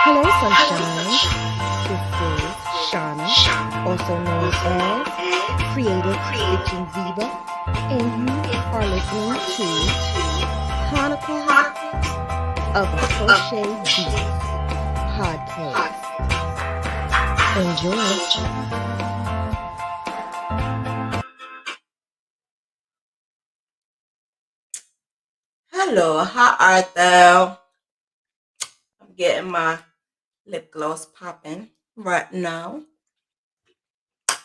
Hello, sunshine. This is Shauna, also known as Creative Stitch Diva, and you are listening to Chronicles of a Crochet Diva podcast. Enjoy. Hello, how art thou? I'm getting my lip gloss popping right now.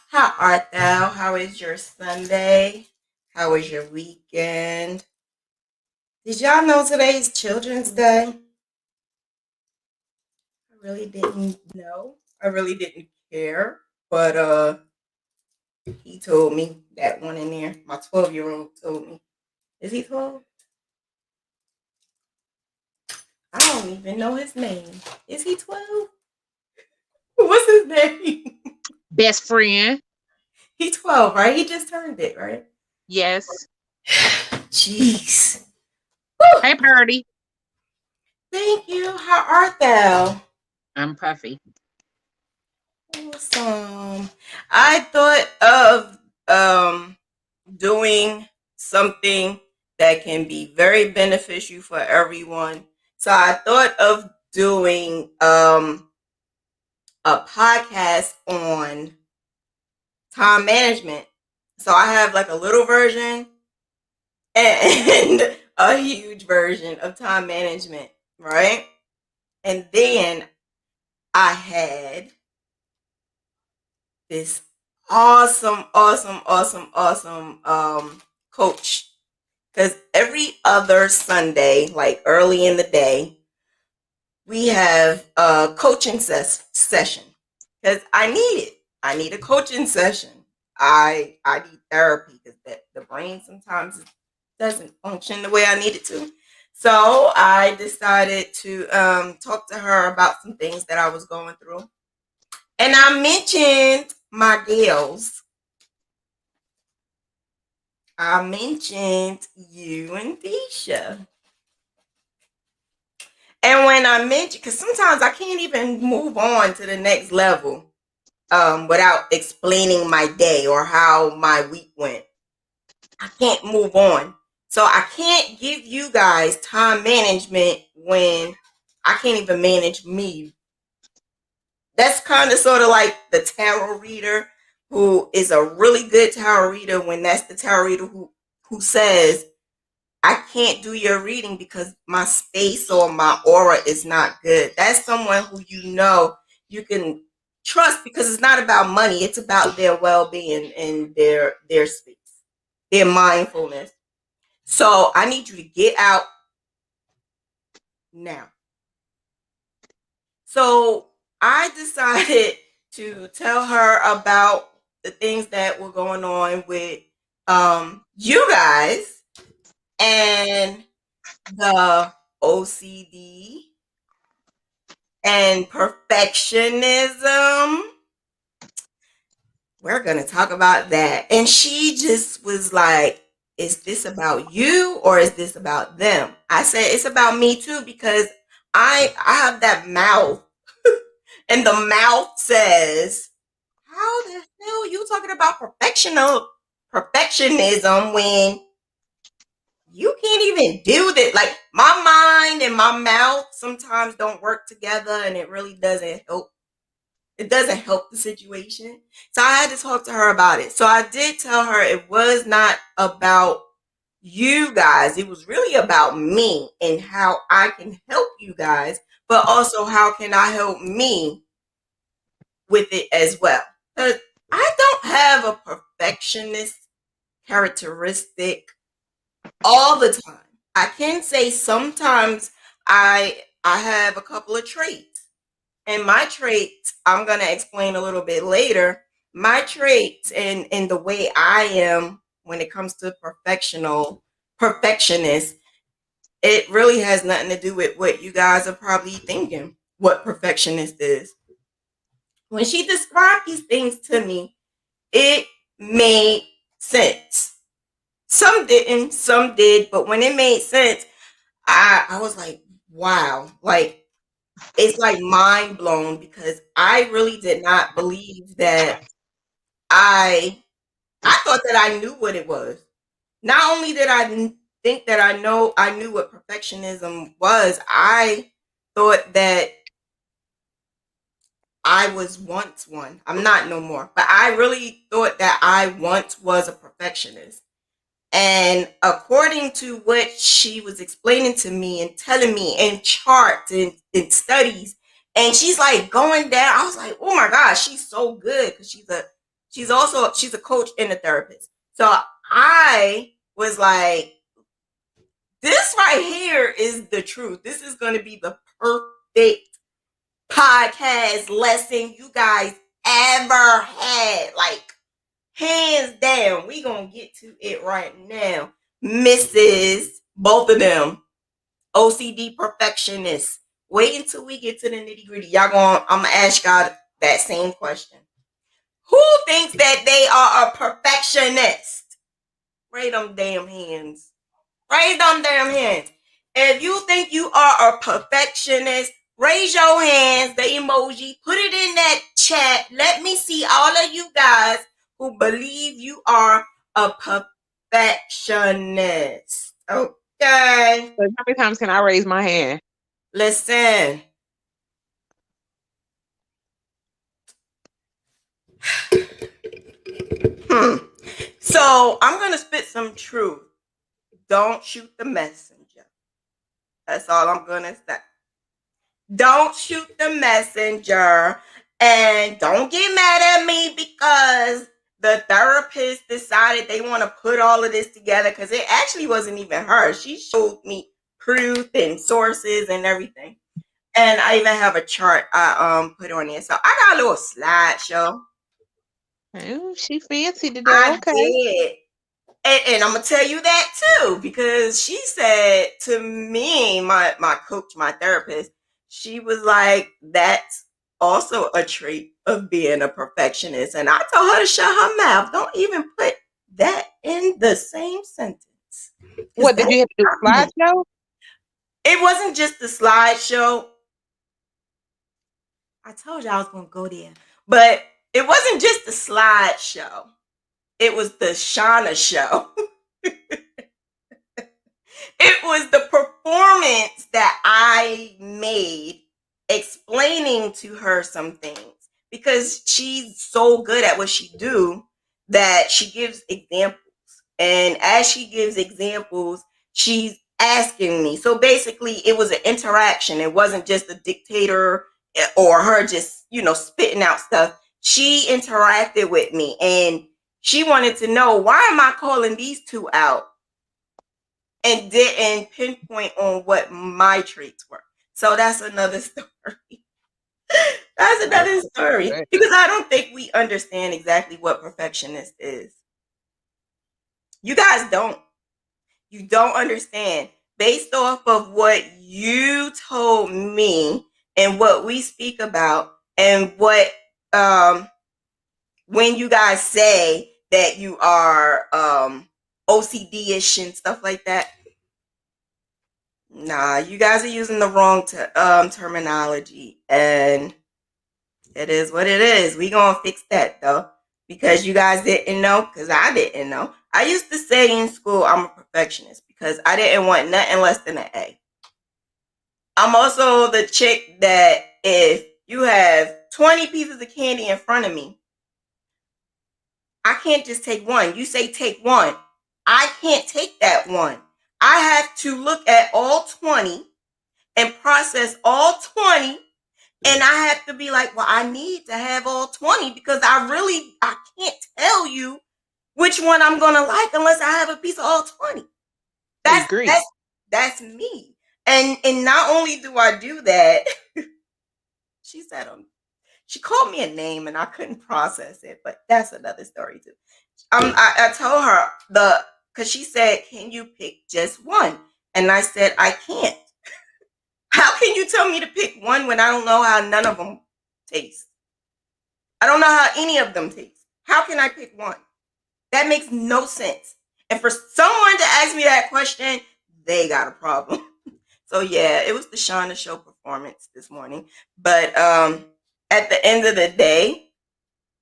How art thou? How is your Sunday? How was your weekend? Did y'all know today's Children's Day? I really didn't know. I really didn't care. But he told me, that one in there. My 12-year-old told me. Is he 12? I don't even know his name. Is he 12? What's his name? Best friend. He's 12, right? He just turned it, right? Yes. Jeez. Hey, Purdy. Thank you. How art thou? I'm Puffy. Awesome. I thought of doing something that can be very beneficial for everyone. So I thought of doing a podcast on time management. So I have like a little version and a huge version of time management, right? And then I had this awesome coach. Because every other Sunday, like early in the day, we have a coaching session. Because I need it. I need a coaching session. I need therapy because the brain sometimes doesn't function the way I need it to. So I decided to talk to her about some things that I was going through. And I mentioned my gals. I mentioned you and Tisha. And when I mentioned, because sometimes I can't even move on to the next level without explaining my day or how my week went. I can't move on. So I can't give you guys time management when I can't even manage me. That's kind of sort of like the tarot reader who is a really good tarot reader when that's the tarot reader who says, I can't do your reading because my space or my aura is not good. That's someone who you can trust because it's not about money. It's about their well-being and their space, their mindfulness. So I need you to get out now. So I decided to tell her about the things that were going on with you guys and the OCD and perfectionism. We're going to talk about that. And she just was like, is this about you or is this about them? I said, it's about me too, because I have that mouth and the mouth says, how the hell are you talking about perfectionism when you can't even do that? Like my mind and my mouth sometimes don't work together and it really doesn't help. It doesn't help the situation. So I had to talk to her about it. So I did tell her it was not about you guys. It was really about me and how I can help you guys, but also how can I help me with it as well. Because I don't have a perfectionist characteristic all the time. I can say sometimes I have a couple of traits. And my traits, I'm gonna explain a little bit later. My traits and the way I am when it comes to perfectionist, it really has nothing to do with what you guys are probably thinking what perfectionist is. When she described these things to me, it made sense. Some didn't, some did, but when it made sense, I was like, wow, like it's like mind blown because I really did not believe that I thought that I knew what it was. Not only did think that I knew what perfectionism was, I thought that I was once one. I'm not no more, but I really thought that I once was a perfectionist. And according to what she was explaining to me and telling me in charts and studies, and she's like going down, I was like, oh my gosh, she's so good because she's a coach and a therapist. So I was like, this right here is the truth. This is going to be the perfect podcast lesson you guys ever had. Like, hands down, we gonna get to it right now. Mrs. Both of them, OCD perfectionists. Wait until we get to the nitty gritty. I'm gonna ask y'all that same question. Who thinks that they are a perfectionist? Raise them damn hands. Raise them damn hands. If you think you are a perfectionist, raise your hands, the emoji, put it in that chat. Let me see all of you guys who believe you are a perfectionist. Okay. So how many times can I raise my hand? Listen. So I'm going to spit some truth. Don't shoot the messenger. That's all I'm going to say. Don't shoot the messenger, and don't get mad at me because the therapist decided they want to put all of this together because it actually wasn't even her. She showed me proof and sources and everything. And I even have a chart I put on there. So I got a little slideshow. Oh, she fancy today. I Okay. did. And I'm gonna tell you that too, because she said to me, my coach, my therapist, she was like, that's also a trait of being a perfectionist. And I told her to shut her mouth. Don't even put that in the same sentence. What did you have to do? Slideshow? It wasn't just the slideshow. I told you I was gonna go there. But it wasn't just the slideshow. It was the Shauna show. It was the performance that I made explaining to her some things because she's so good at what she do that she gives examples. And as she gives examples, she's asking me. So basically it was an interaction. It wasn't just a dictator or her just, spitting out stuff. She interacted with me and she wanted to know, why am I calling these two out? And didn't pinpoint on what my traits were. So that's another story. That's another story. Because I don't think we understand exactly what perfectionist is. You guys don't. You don't understand. Based off of what you told me and what we speak about and what when you guys say that you are OCD-ish and stuff like that. Nah, you guys are using the wrong terminology, and it is what it is. We gonna fix that though, because you guys didn't know, because I didn't know. I used to say in school I'm a perfectionist because I didn't want nothing less than an A. I'm also the chick that if you have 20 pieces of candy in front of me, I can't just take one. You say take one. I can't take that one. I have to look at all 20 and process all 20, and I have to be like, well, I need to have all 20 because I can't tell you which one I'm gonna like unless I have a piece of all 20. That's me. And not only do I do that, she said she called me a name and I couldn't process it, but that's another story too. I told her because she said, can you pick just one? And I said, I can't. How can you tell me to pick one when I don't know how none of them taste? I don't know how any of them taste. How can I pick one? That makes no sense. And for someone to ask me that question, they got a problem. So yeah, it was the Shauna show performance this morning. But at the end of the day,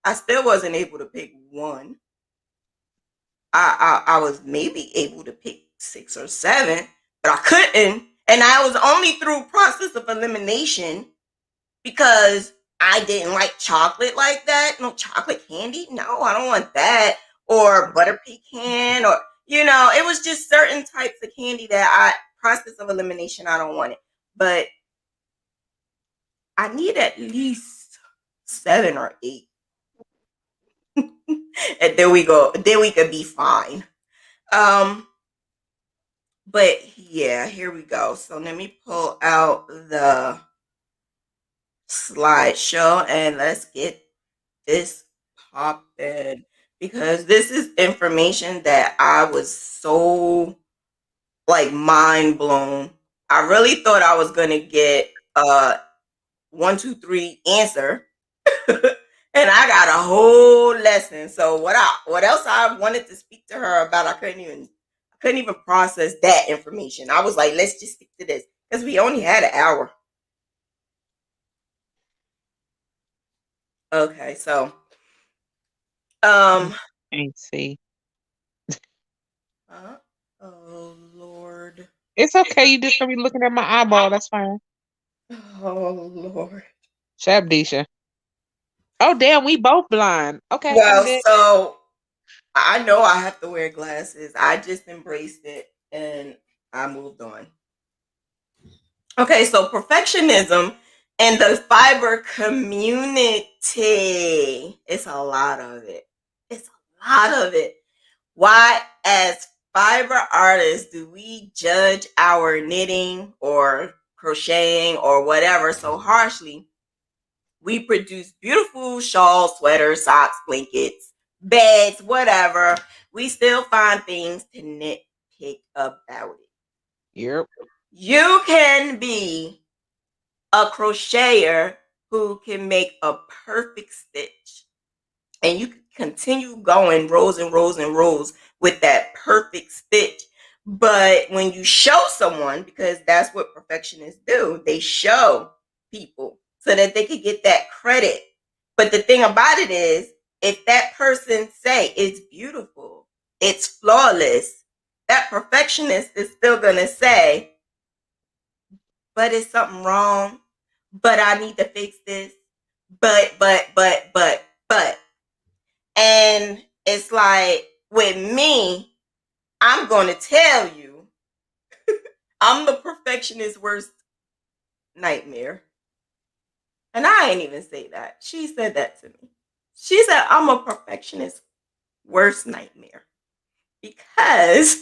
I still wasn't able to pick one. I was maybe able to pick 6 or 7, but I couldn't. And I was only through process of elimination because I didn't like chocolate like that. No chocolate candy. No, I don't want that. Or butter pecan, or it was just certain types of candy that process of elimination, I don't want it. But I need at least 7 or 8. And there we go. Then we could be fine. Um, but yeah, here we go. So let me pull out the slideshow and let's get this popping, because this is information that I was so like mind blown. I really thought I was gonna get 1, 2, 3 answer, and I got a whole lesson. So what else I wanted to speak to her about, I couldn't even process that information. I was like, let's just stick to this because we only had an hour. Okay, so um Can't see. oh Lord. It's okay. You just gonna be looking at my eyeball. That's fine. Oh Lord. Shabdisha. Oh damn, we both blind. Okay, I'm Well, dead. so I know I have to wear glasses. I just embraced it and I moved on. Okay, so perfectionism and the fiber community. It's a lot of it. It's a lot of it. Why, as fiber artists, do we judge our knitting or crocheting or whatever so harshly? We produce beautiful shawls, sweaters, socks, blankets, beds, whatever. We still find things to nitpick about it. Yep. You can be a crocheter who can make a perfect stitch, and you can continue going rows and rows and rows with that perfect stitch. But when you show someone, because that's what perfectionists do, they show people so that they could get that credit. But the thing about it is, if that person say it's beautiful, it's flawless, that perfectionist is still gonna say, but it's something wrong. But I need to fix this. But. And it's like with me, I'm going to tell you, I'm the perfectionist's worst nightmare. And I ain't even say that. She said that to me. She said, I'm a perfectionist's worst nightmare because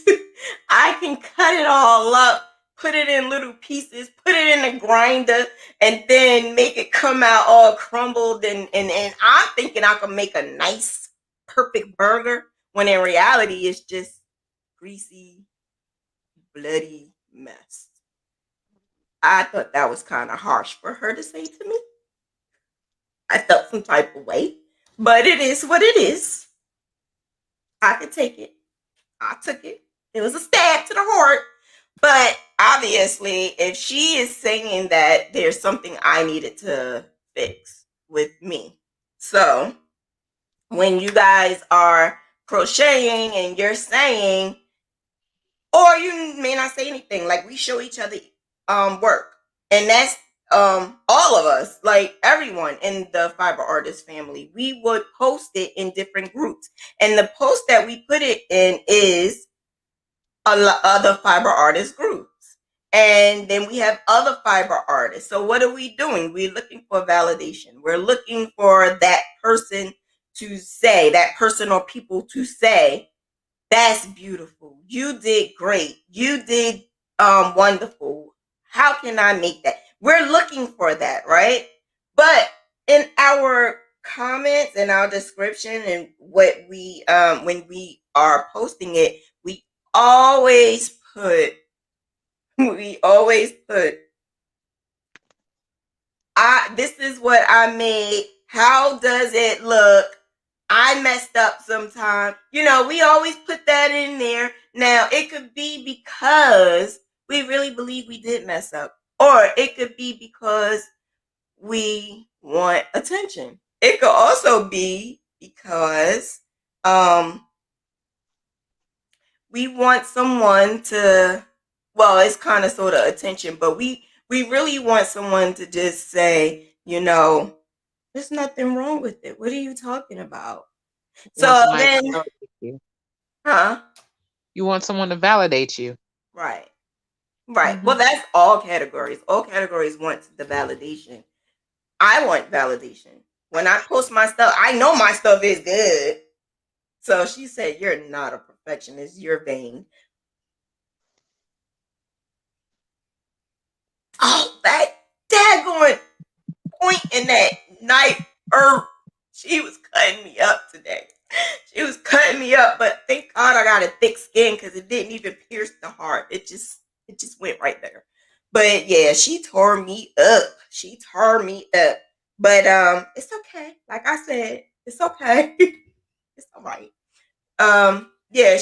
I can cut it all up, put it in little pieces, put it in a grinder, and then make it come out all crumbled. And I'm thinking I can make a nice, perfect burger when in reality it's just greasy, bloody mess. I thought that was kind of harsh for her to say to me. I felt some type of way, but it is what it is. I could take it. I took it. It was a stab to the heart. But obviously, if she is saying that there's something I needed to fix with me. So when you guys are crocheting and you're saying, or you may not say anything, like we show each other work. And that's all of us, like everyone in the fiber artist family, we would post it in different groups. And the post that we put it in is other fiber artist groups. And then we have other fiber artists. So what are we doing? We're looking for validation. We're looking for that person to say, that person or people to say, that's beautiful. You did great. You did wonderful. How can I make that? We're looking for that, right? But in our comments and our description and what we when we are posting it, we always put we always put this is what I made. How does it look? I messed up sometime. We always put that in there. Now, it could be because we really believe we did mess up. Or it could be because we want attention. It could also be because um, we want someone to, well, it's kind of sort of attention, but we really want someone to just say, there's nothing wrong with it. What are you talking about? You want So somebody to then, validate you. huh? You want someone to validate you. Right. Right. Hmm. Well, that's all categories. All categories want the validation. I want validation. When I post my stuff, I know my stuff is good. So she said, "You're not a perfectionist. You're vain." Oh, that daggone point in that knife. She was cutting me up today. She was cutting me up, but thank God I got a thick skin because it didn't even pierce the heart. It just went right there. But yeah, she tore me up. She tore me up. But it's okay. Like I said, it's okay. It's all right. Yeah,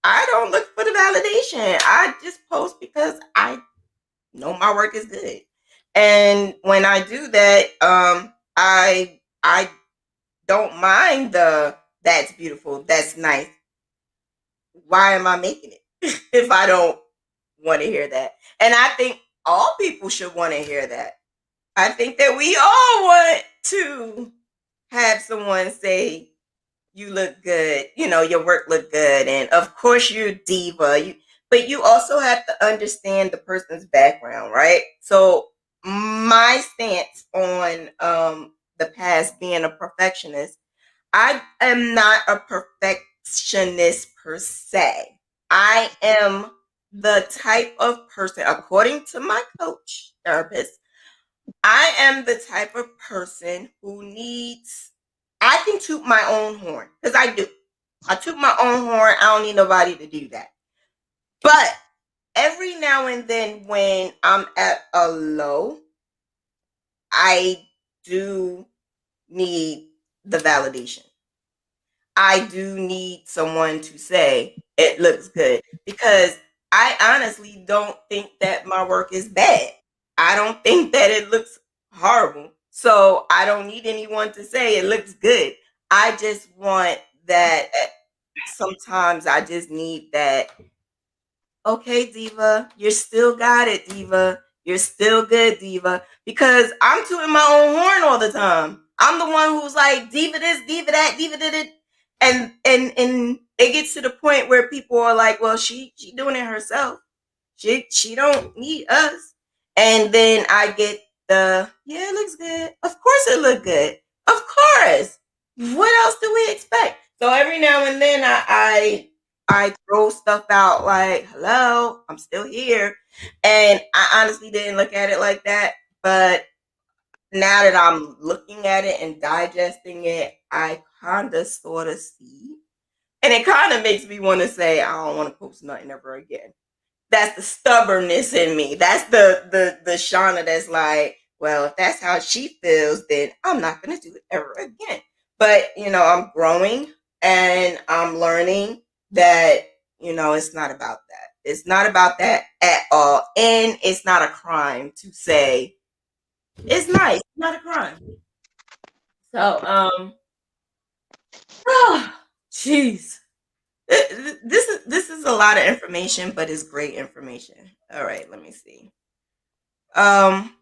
I don't look for the validation. I just post because I know my work is good. And when I do that, I don't mind the that's beautiful, that's nice. Why am I making it if I don't want to hear that? And I think all people should want to hear that. I think that we all want to have someone say, you look good, your work look good, and of course you're a diva. But you also have to understand the person's background, right? So my stance on the past being a perfectionist, I am not a perfectionist per se. I am the type of person, according to my coach therapist, I am the type of person who needs, I can toot my own horn because I do. I toot my own horn. I don't need nobody to do that. But every now and then when I'm at a low, I do need the validation. I do need someone to say it looks good because I honestly don't think that my work is bad. I don't think that it looks horrible. So I don't need anyone to say it looks good. I just want that. Sometimes I just need that. Okay, Diva, you're still got it, Diva. You're still good, Diva. Because I'm tooting my own horn all the time. I'm the one who's like Diva this, Diva that, Diva did it, and it gets to the point where people are like, well, she doing it herself. She don't need us. And then I get the yeah, it looks good. Of course it look good. Of course. What else do we expect? So every now and then I throw stuff out like, hello, I'm still here. And I honestly didn't look at it like that. But now that I'm looking at it and digesting it, I kind of sort of see. And it kind of makes me want to say, I don't want to post nothing ever again. That's the stubbornness in me. That's the Shauna that's like, well, if that's how she feels, then I'm not gonna do it ever again. But I'm growing and I'm learning that it's not about that. It's not about that at all, and it's not a crime to say it's nice. It's not a crime. So jeez. This is a lot of information, but it's great information. All right, let me see. Um,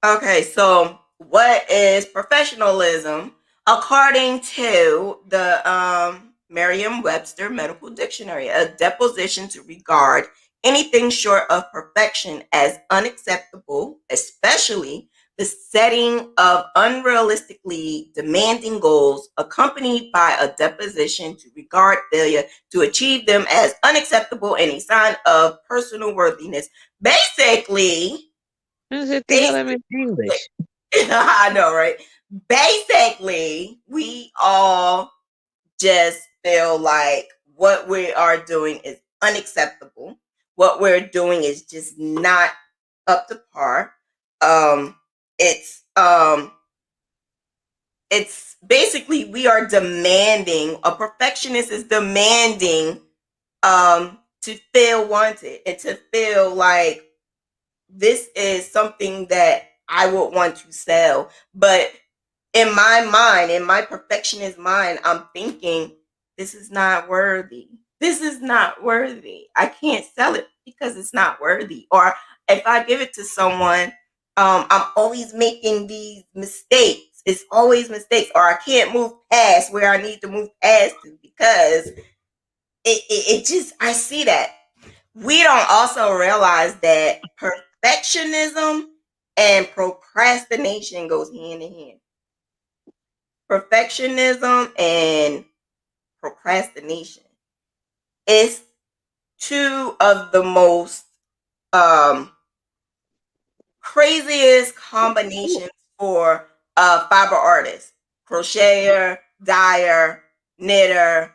okay, so what is professionalism according to the Merriam-Webster Medical Dictionary? A deposition to regard anything short of perfection as unacceptable, especially the setting of unrealistically demanding goals, accompanied by a deposition to regard failure to achieve them as unacceptable and a sign of personal worthiness. Basically, What the hell am basically, in English? I know, right? Basically, we all just feel like what we are doing is unacceptable. What we're doing is just not up to par. Um, it's um, it's basically we are demanding. A perfectionist is demanding to feel wanted and to feel like this is something that I would want to sell. But in my mind, in my perfectionist mind, I'm thinking, this is not worthy. This is not worthy. I can't sell it because it's not worthy. Or if I give it to someone, I'm always making these mistakes. It's always mistakes. Or I can't move past where I need to move past to because it just, I see that. We don't also realize that perfectionism and procrastination goes hand in hand. Perfectionism and procrastination is two of the most um, craziest combinations for fiber artists, crocheter, dyer, knitter,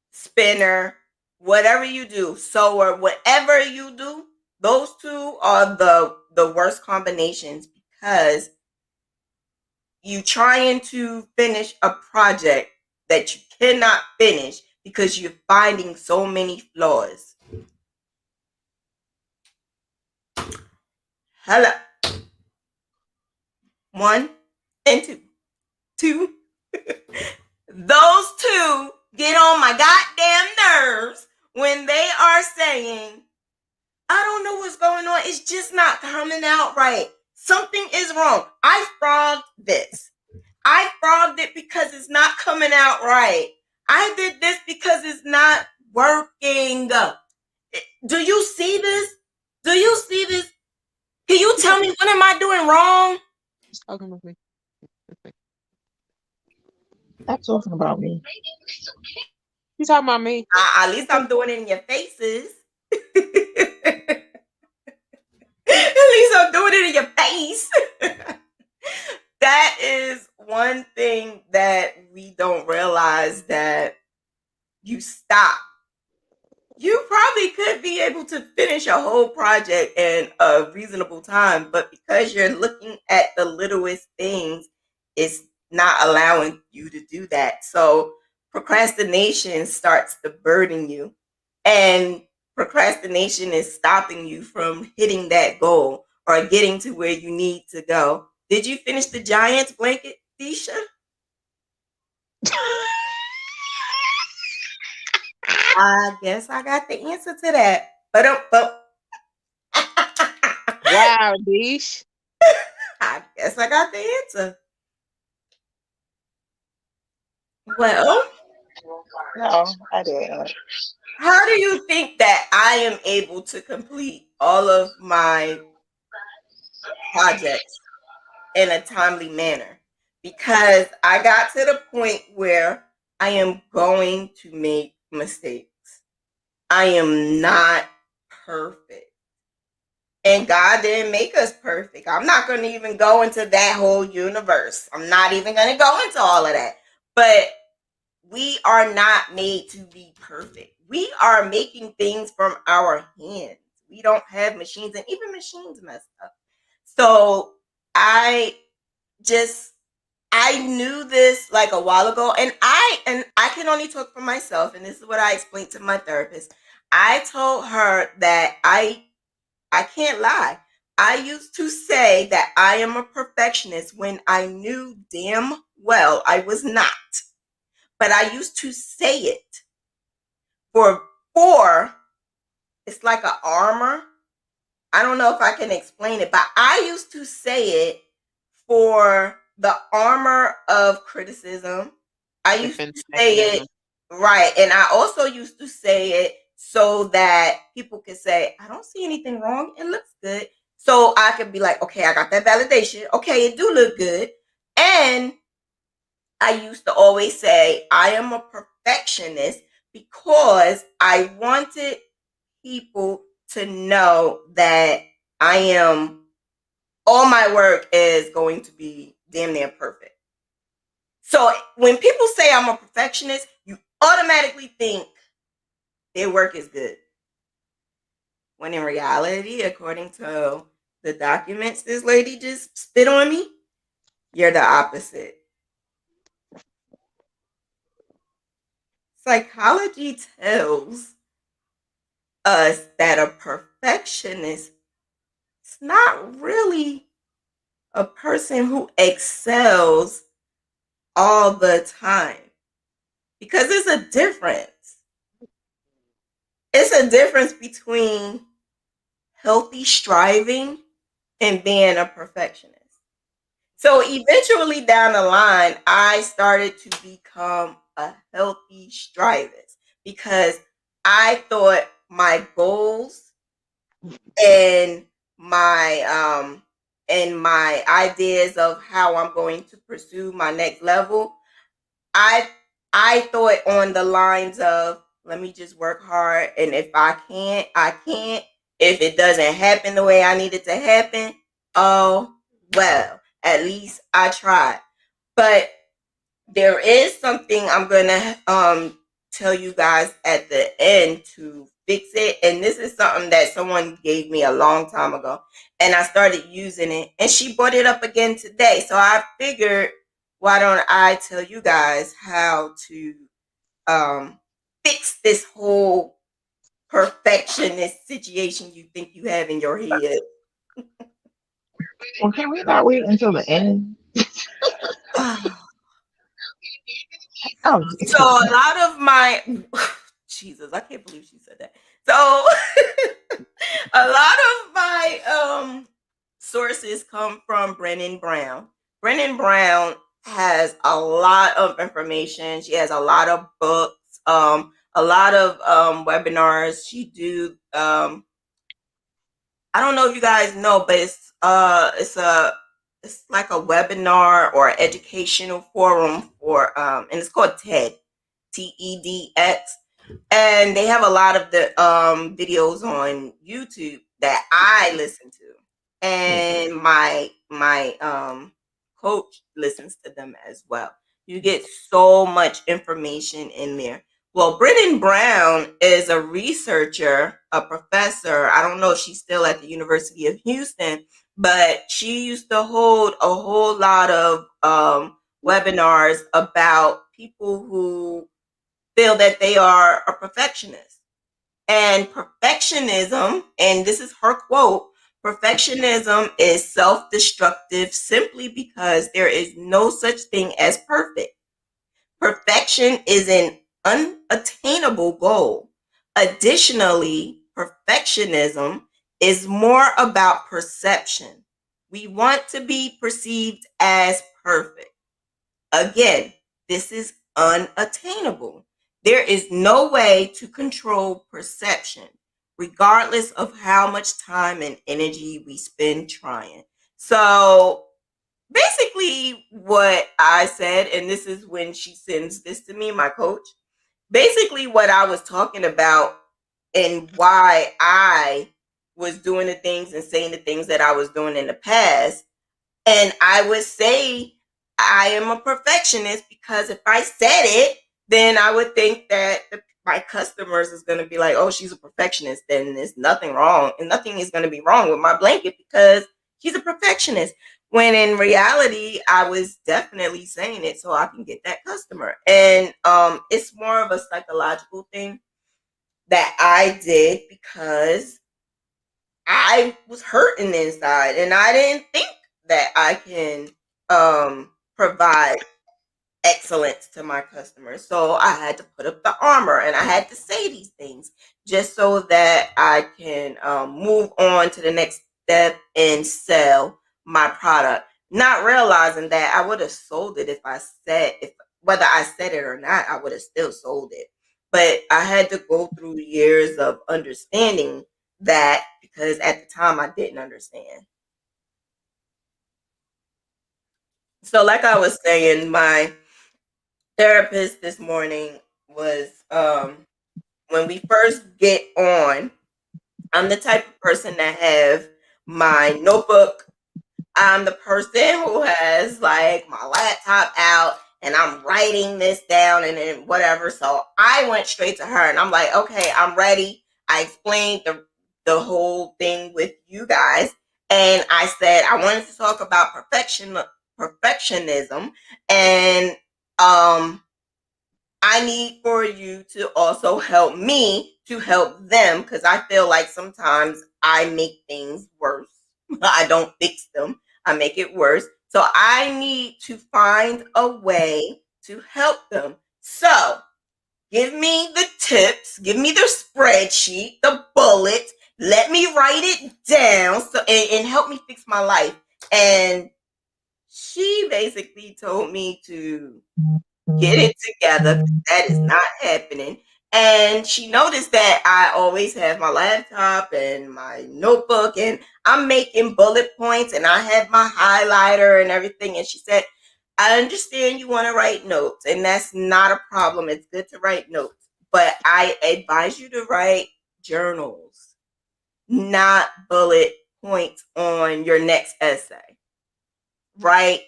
spinner, whatever you do, sewer, whatever you do. Those two are the worst combinations because you trying to finish a project that you cannot finish because you're finding so many flaws. Hello. One and two. Two. Those two get on my goddamn nerves when they are saying, I don't know what's going on. It's just not coming out right. Something is wrong. I frogged this. I frogged it because it's not coming out right. I did this because it's not working. Do you see this? Do you see this? Can you tell me what am I doing wrong? She's talking about me. Stop talking about me. You talking about me? At least I'm doing it in your faces. At least I'm doing it in your face. That is one thing that we don't realize, that you stop. You probably could be able to finish a whole project in a reasonable time, but because you're looking at the littlest things, it's not allowing you to do that. So procrastination starts to burden you, and procrastination is stopping you from hitting that goal or getting to where you need to go. Did you finish the Giants blanket, Disha? I guess I got the answer to that. But Wow, Deesh. I guess I got the answer. Well, No, I didn't. how do you think that I am able to complete all of my projects in a timely manner? Because I got to the point where I am going to make mistakes. I am not perfect. And God didn't make us perfect. I'm not going to even go into that whole universe. I'm not even going to go into all of that. But we are not made to be perfect. We are making things from our hands. We don't have machines, and even machines mess up. So I just, I knew this like a while ago, and I can only talk for myself, and this is what I explained to my therapist. I told her that I can't lie. I used to say that I am a perfectionist when I knew damn well I was not. But I used to say it for it's like an armor. I don't know if I can explain it, but I used to say it for the armor of criticism. I used Defense to say it, mechanism. right, and I also used to say it so that people could say, I don't see anything wrong. It looks good. So I could be like, okay, I got that validation. Okay, it do look good. And I used to always say, I am a perfectionist because I wanted people to know that I am, all my work is going to be damn near perfect. So when people say I'm a perfectionist, you automatically think their work is good. When in reality, according to the documents this lady just spit on me, you're the opposite. Psychology tells us that a perfectionist not really a person who excels all the time, because it's a difference. It's a difference between healthy striving and being a perfectionist. So eventually down the line, I started to become a healthy strivist because I thought my goals and my ideas of how I'm going to pursue my next level, I I thought on the lines of, let me just work hard, and if I can't, I can't. If it doesn't happen the way I need it to happen, oh well, at least I tried. But there is something I'm gonna tell you guys at the end to fix it, and this is something that someone gave me a long time ago, and I started using it, and she brought it up again today. So I figured, why don't I tell you guys how to fix this whole perfectionist situation you think you have in your head. Well, can we not wait until the end? Oh, So a lot of my Jesus, I can't believe she said that. So a lot of my sources come from Brennan Brown. Brennan Brown has a lot of information. She has a lot of books, a lot of webinars. She do I don't know if you guys know, but it's like a webinar or educational forum for and it's called TEDx, and they have a lot of the videos on YouTube that I listen to, and my coach listens to them as well. You get so much information in there. Well, Brennan Brown is a researcher, a professor. I don't know if she's still at the University of Houston, but she used to hold a whole lot of webinars about people who feel that they are a perfectionist. And perfectionism, and this is her quote, perfectionism is self destructive simply because there is no such thing as perfect. Perfection is an unattainable goal. Additionally, perfectionism is more about perception. We want to be perceived as perfect. Again, this is unattainable. There is no way to control perception, regardless of how much time and energy we spend trying. So, basically, what I said, and this is when she sends this to me, my coach, basically, what I was talking about and why I was doing the things and saying the things that I was doing in the past, and I would say I am a perfectionist because if I said it, then I would think that my customers is going to be like, oh, she's a perfectionist. Then there's nothing wrong. And nothing is going to be wrong with my blanket because she's a perfectionist. When in reality, I was definitely saying it so I can get that customer. And it's more of a psychological thing that I did because I was hurting inside and I didn't think that I can provide excellence to my customers. So I had to put up the armor and I had to say these things just so that I can move on to the next step and sell my product. Not realizing that I would have sold it if whether I said it or not, I would have still sold it. But I had to go through years of understanding that because at the time I didn't understand. So, like I was saying, my therapist this morning was when we first get on, I'm the type of person that have my notebook. I'm the person who has like my laptop out and I'm writing this down and then whatever. So I went straight to her and I'm like, okay, I'm ready. I explained the whole thing with you guys. And I said I wanted to talk about perfectionism and I need for you to also help me to help them because I feel like sometimes I make things worse. I don't fix them. I make it worse. So I need to find a way to help them. So give me the tips, give me the spreadsheet, the bullets. Let me write it down and help me fix my life. And she basically told me to get it together. That is not happening. And she noticed that I always have my laptop and my notebook, and I'm making bullet points, and I have my highlighter and everything. And she said, I understand you want to write notes, and that's not a problem. It's good to write notes, but I advise you to write journals, not bullet points on your next essay. Write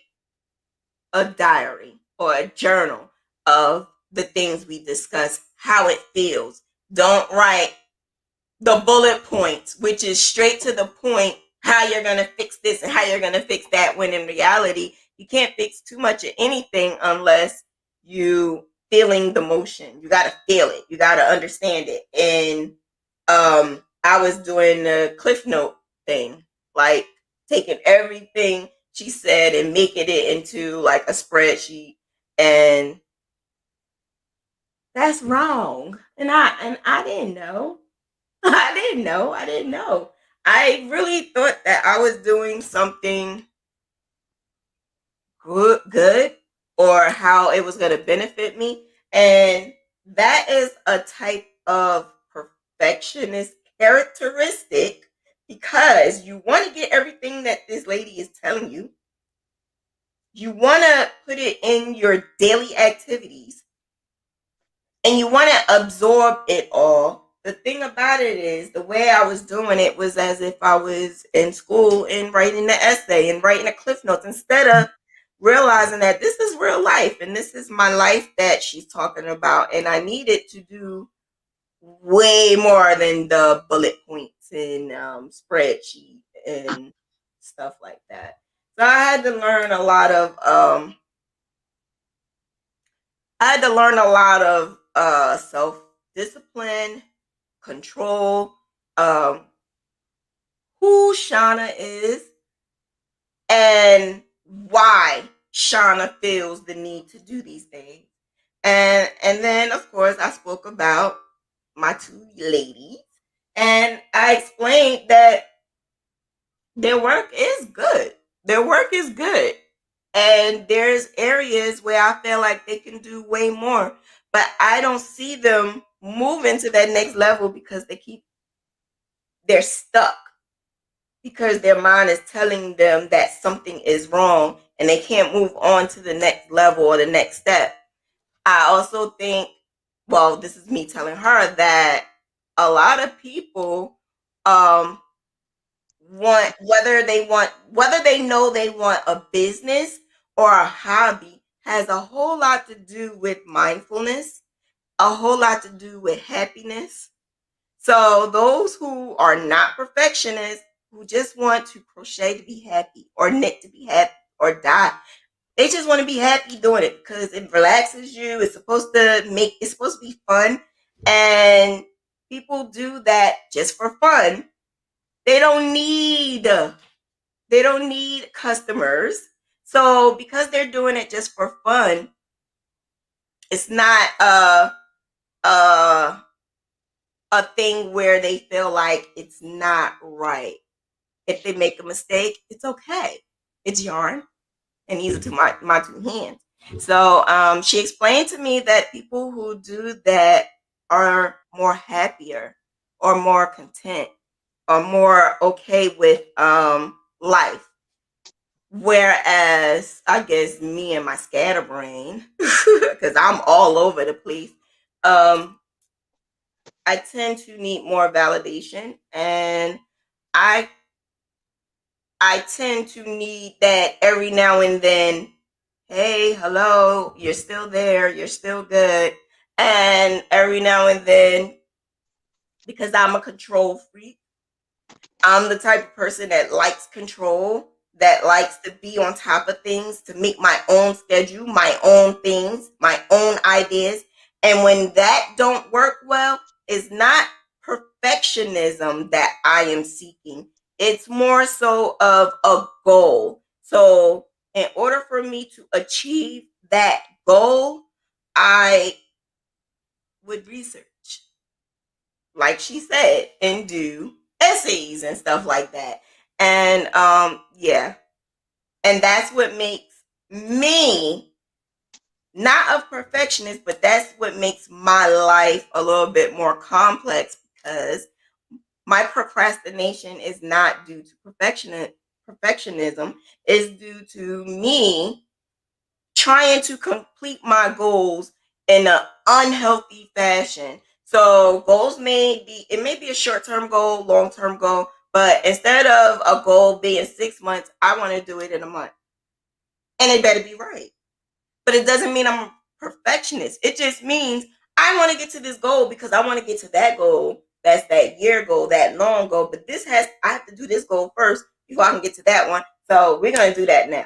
a diary or a journal of the things we discuss, how it feels. Don't write the bullet points, which is straight to the point, how you're going to fix this and how you're going to fix that, when in reality, you can't fix too much of anything unless you feeling the motion. You got to feel it. You got to understand it. And I was doing the Cliff Note thing, like taking everything she said and making it into like a spreadsheet, and that's wrong. And I didn't know. I didn't know. I really thought that I was doing something good, or how it was going to benefit me. And that is a type of perfectionist characteristic, because you want to get everything that this lady is telling you. You want to put it in your daily activities, and you want to absorb it all. The thing about it is, the way I was doing it was as if I was in school and writing the essay and writing the cliff notes, instead of realizing that this is real life and this is my life that she's talking about. And I needed to do way more than the bullet points and spreadsheet and stuff like that. So I had to learn a lot of self discipline, control, um, who Shauna is, and why Shauna feels the need to do these things. And then of course I spoke about my two ladies, and I explained that their work is good. Their work is good. And there's areas where I feel like they can do way more. But I don't see them moving to that next level because they're stuck, because their mind is telling them that something is wrong and they can't move on to the next level or the next step. I also think, well, this is me telling her that a lot of people um whether they know they want a business or a hobby, has a whole lot to do with mindfulness, a whole lot to do with happiness. So those who are not perfectionists, who just want to crochet to be happy or knit to be happy or dye, they just want to be happy doing it because it relaxes you. It's supposed to be fun. And people do that just for fun. They don't need customers. So because they're doing it just for fun, it's not a a thing where they feel like it's not right. If they make a mistake, it's okay. It's yarn, and these are my two hands. So she explained to me that people who do that are more happier, or more content, or more okay with life. Whereas I guess me and my scatterbrain, because I'm all over the place, um, I tend to need more validation, and I I tend to need that every now and then. Hey, hello, you're still there, you're still good. And every now and then, because I'm a control freak, I'm the type of person that likes control, that likes to be on top of things, to make my own schedule, my own things, my own ideas. And when that don't work well, it's not perfectionism that I am seeking. It's more so of a goal. So, in order for me to achieve that goal, I would research, like she said, and do essays and stuff like that. And yeah, and that's what makes me not a perfectionist, but that's what makes my life a little bit more complex, because my procrastination is not due to perfectionism. It's due to me trying to complete my goals in an unhealthy fashion. So goals may be a short-term goal, long-term goal, but instead of a goal being 6 months, I want to do it in a month. And it better be right. But it doesn't mean I'm a perfectionist. It just means I want to get to this goal because I want to get to that goal. That's that year goal, that long goal. But I have to do this goal first before I can get to that one. So we're going to do that now.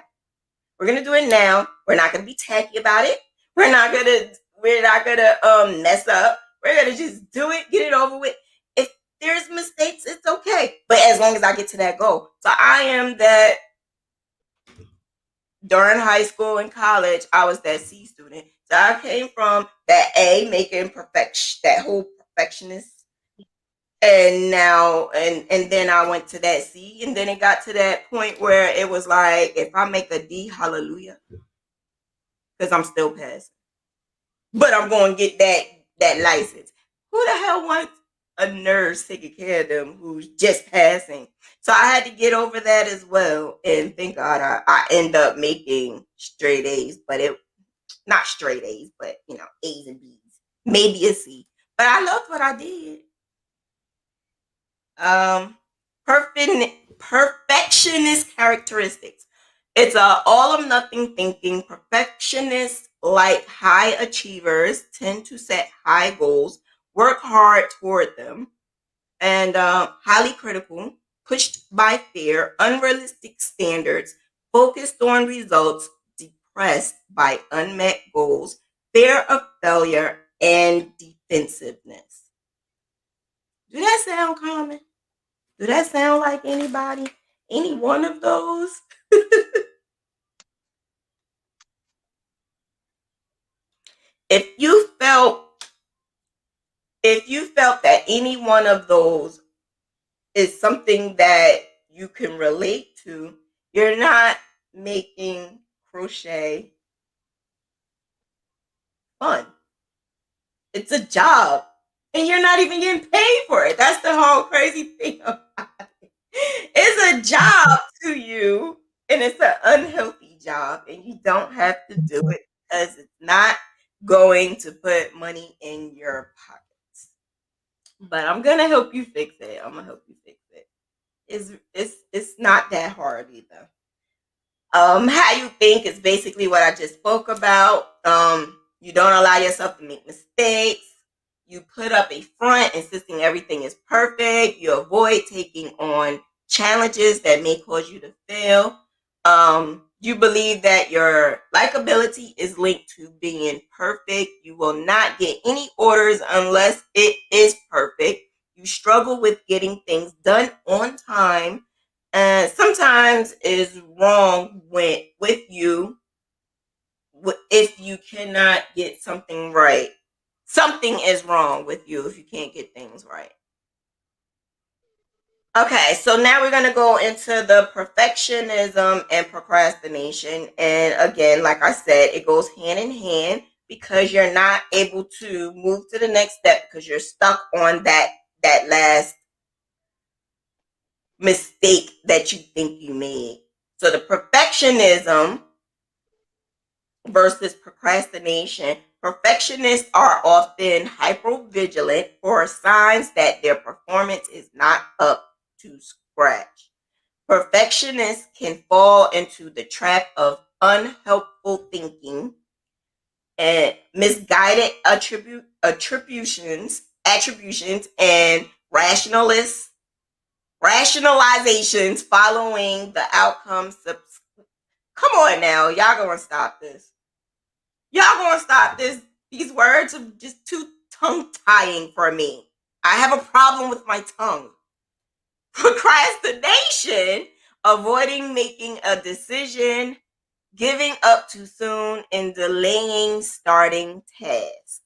We're going to do it now. We're not going to be tacky about it. We're not going to mess up. We're going to just do it, get it over with. If there's mistakes, it's okay. But as long as I get to that goal. So I am that. During high school and college, I was that C student. So I came from that A, making perfection, that whole perfectionist, and now and then I went to that C, and then it got to that point where it was like, if I make a D, hallelujah, because I'm still passing, but I'm going to get that license. Who the hell wants a nurse taking care of them who's just passing? So I had to get over that as well, and thank God I end up making straight A's, but it not straight A's, but A's and B's, maybe a C. But I loved what I did. Um, perfectionist characteristics. It's a all or nothing thinking. Perfectionists, like high achievers, tend to set high goals, work hard toward them, and highly critical, pushed by fear, unrealistic standards, focused on results, depressed by unmet goals, fear of failure, and defensiveness. Do that sound common? Do that sound like anybody? Any one of those? if you felt if you felt that any one of those is something that you can relate to, you're not making crochet fun. It's a job. And you're not even getting paid for it. That's the whole crazy thing about it. It's a job to you, and it's an unhealthy job, and you don't have to do it because it's not going to put money in your pockets. But I'm gonna help you fix it. I'm gonna help you fix it. It's not that hard either. How you think is basically what I just spoke about. You don't allow yourself to make mistakes. You put up a front insisting everything is perfect. You avoid taking on challenges that may cause you to fail. You believe that your likability is linked to being perfect. You will not get any orders unless it is perfect. You struggle with getting things done on time, and sometimes is wrong with you if you cannot get something right. Something is wrong with you if you can't get things right. Okay, so now we're going to go into the perfectionism and procrastination. And again, like I said, it goes hand in hand because you're not able to move to the next step because you're stuck on that last mistake that you think you made. So the perfectionism versus procrastination. Perfectionists are often hypervigilant for signs that their performance is not up to scratch. Perfectionists can fall into the trap of unhelpful thinking and misguided attributions and rationalizations following the outcomes. Come on now, y'all gonna stop this. Y'all gonna stop this. These words are just too tongue tying for me. I have a problem with my tongue. Procrastination, avoiding making a decision, giving up too soon, and delaying starting tasks.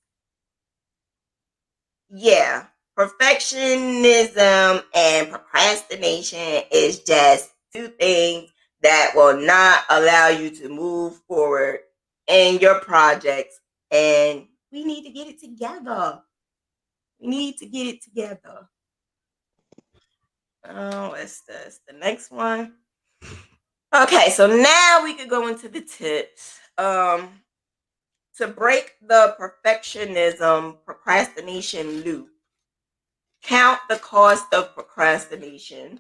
Yeah, perfectionism and procrastination is just two things that will not allow you to move forward in your projects. And we need to get it together. We need to get it together. Oh, what's this? The next one. Okay, so now we could go into the tips. To break the perfectionism procrastination loop, count the cost of procrastination,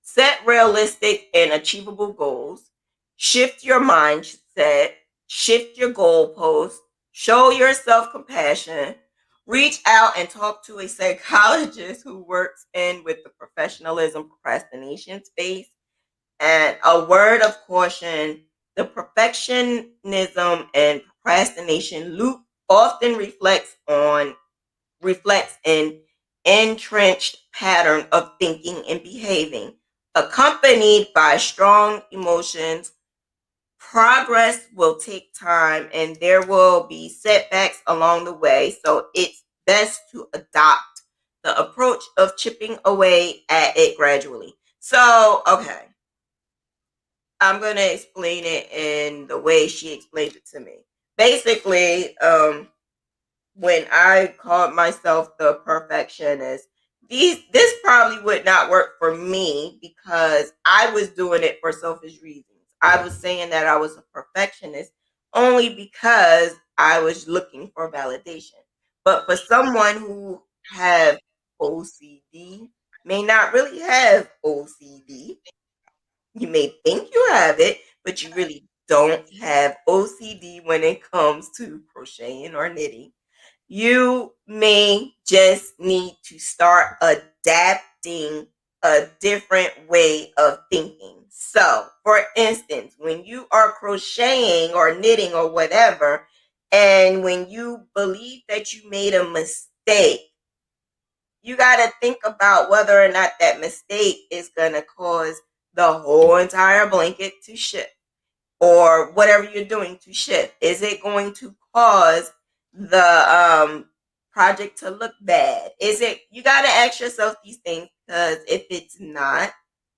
set realistic and achievable goals, shift your mindset, shift your goalposts, show yourself compassion, reach out and talk to a psychologist who works in with the professionalism procrastination space. And a word of caution, the perfectionism and procrastination loop often reflects an entrenched pattern of thinking and behaving, accompanied by strong emotions. Progress will take time and there will be setbacks along the way. So it's best to adopt the approach of chipping away at it gradually. So, okay, I'm going to explain it in the way she explained it to me. Basically, when I called myself the perfectionist, this probably would not work for me because I was doing it for selfish reasons. I was saying that I was a perfectionist only because I was looking for validation. But for someone who have OCD, may not really have OCD. You may think you have it, but you really don't have OCD when it comes to crocheting or knitting. You may just need to start adapting a different way of thinking. So, for instance, when you are crocheting or knitting or whatever, and when you believe that you made a mistake, you got to think about whether or not that mistake is going to cause the whole entire blanket to shift or whatever you're doing to shift. Is it going to cause the project to look bad? Is it, you got to ask yourself these things, because if it's not,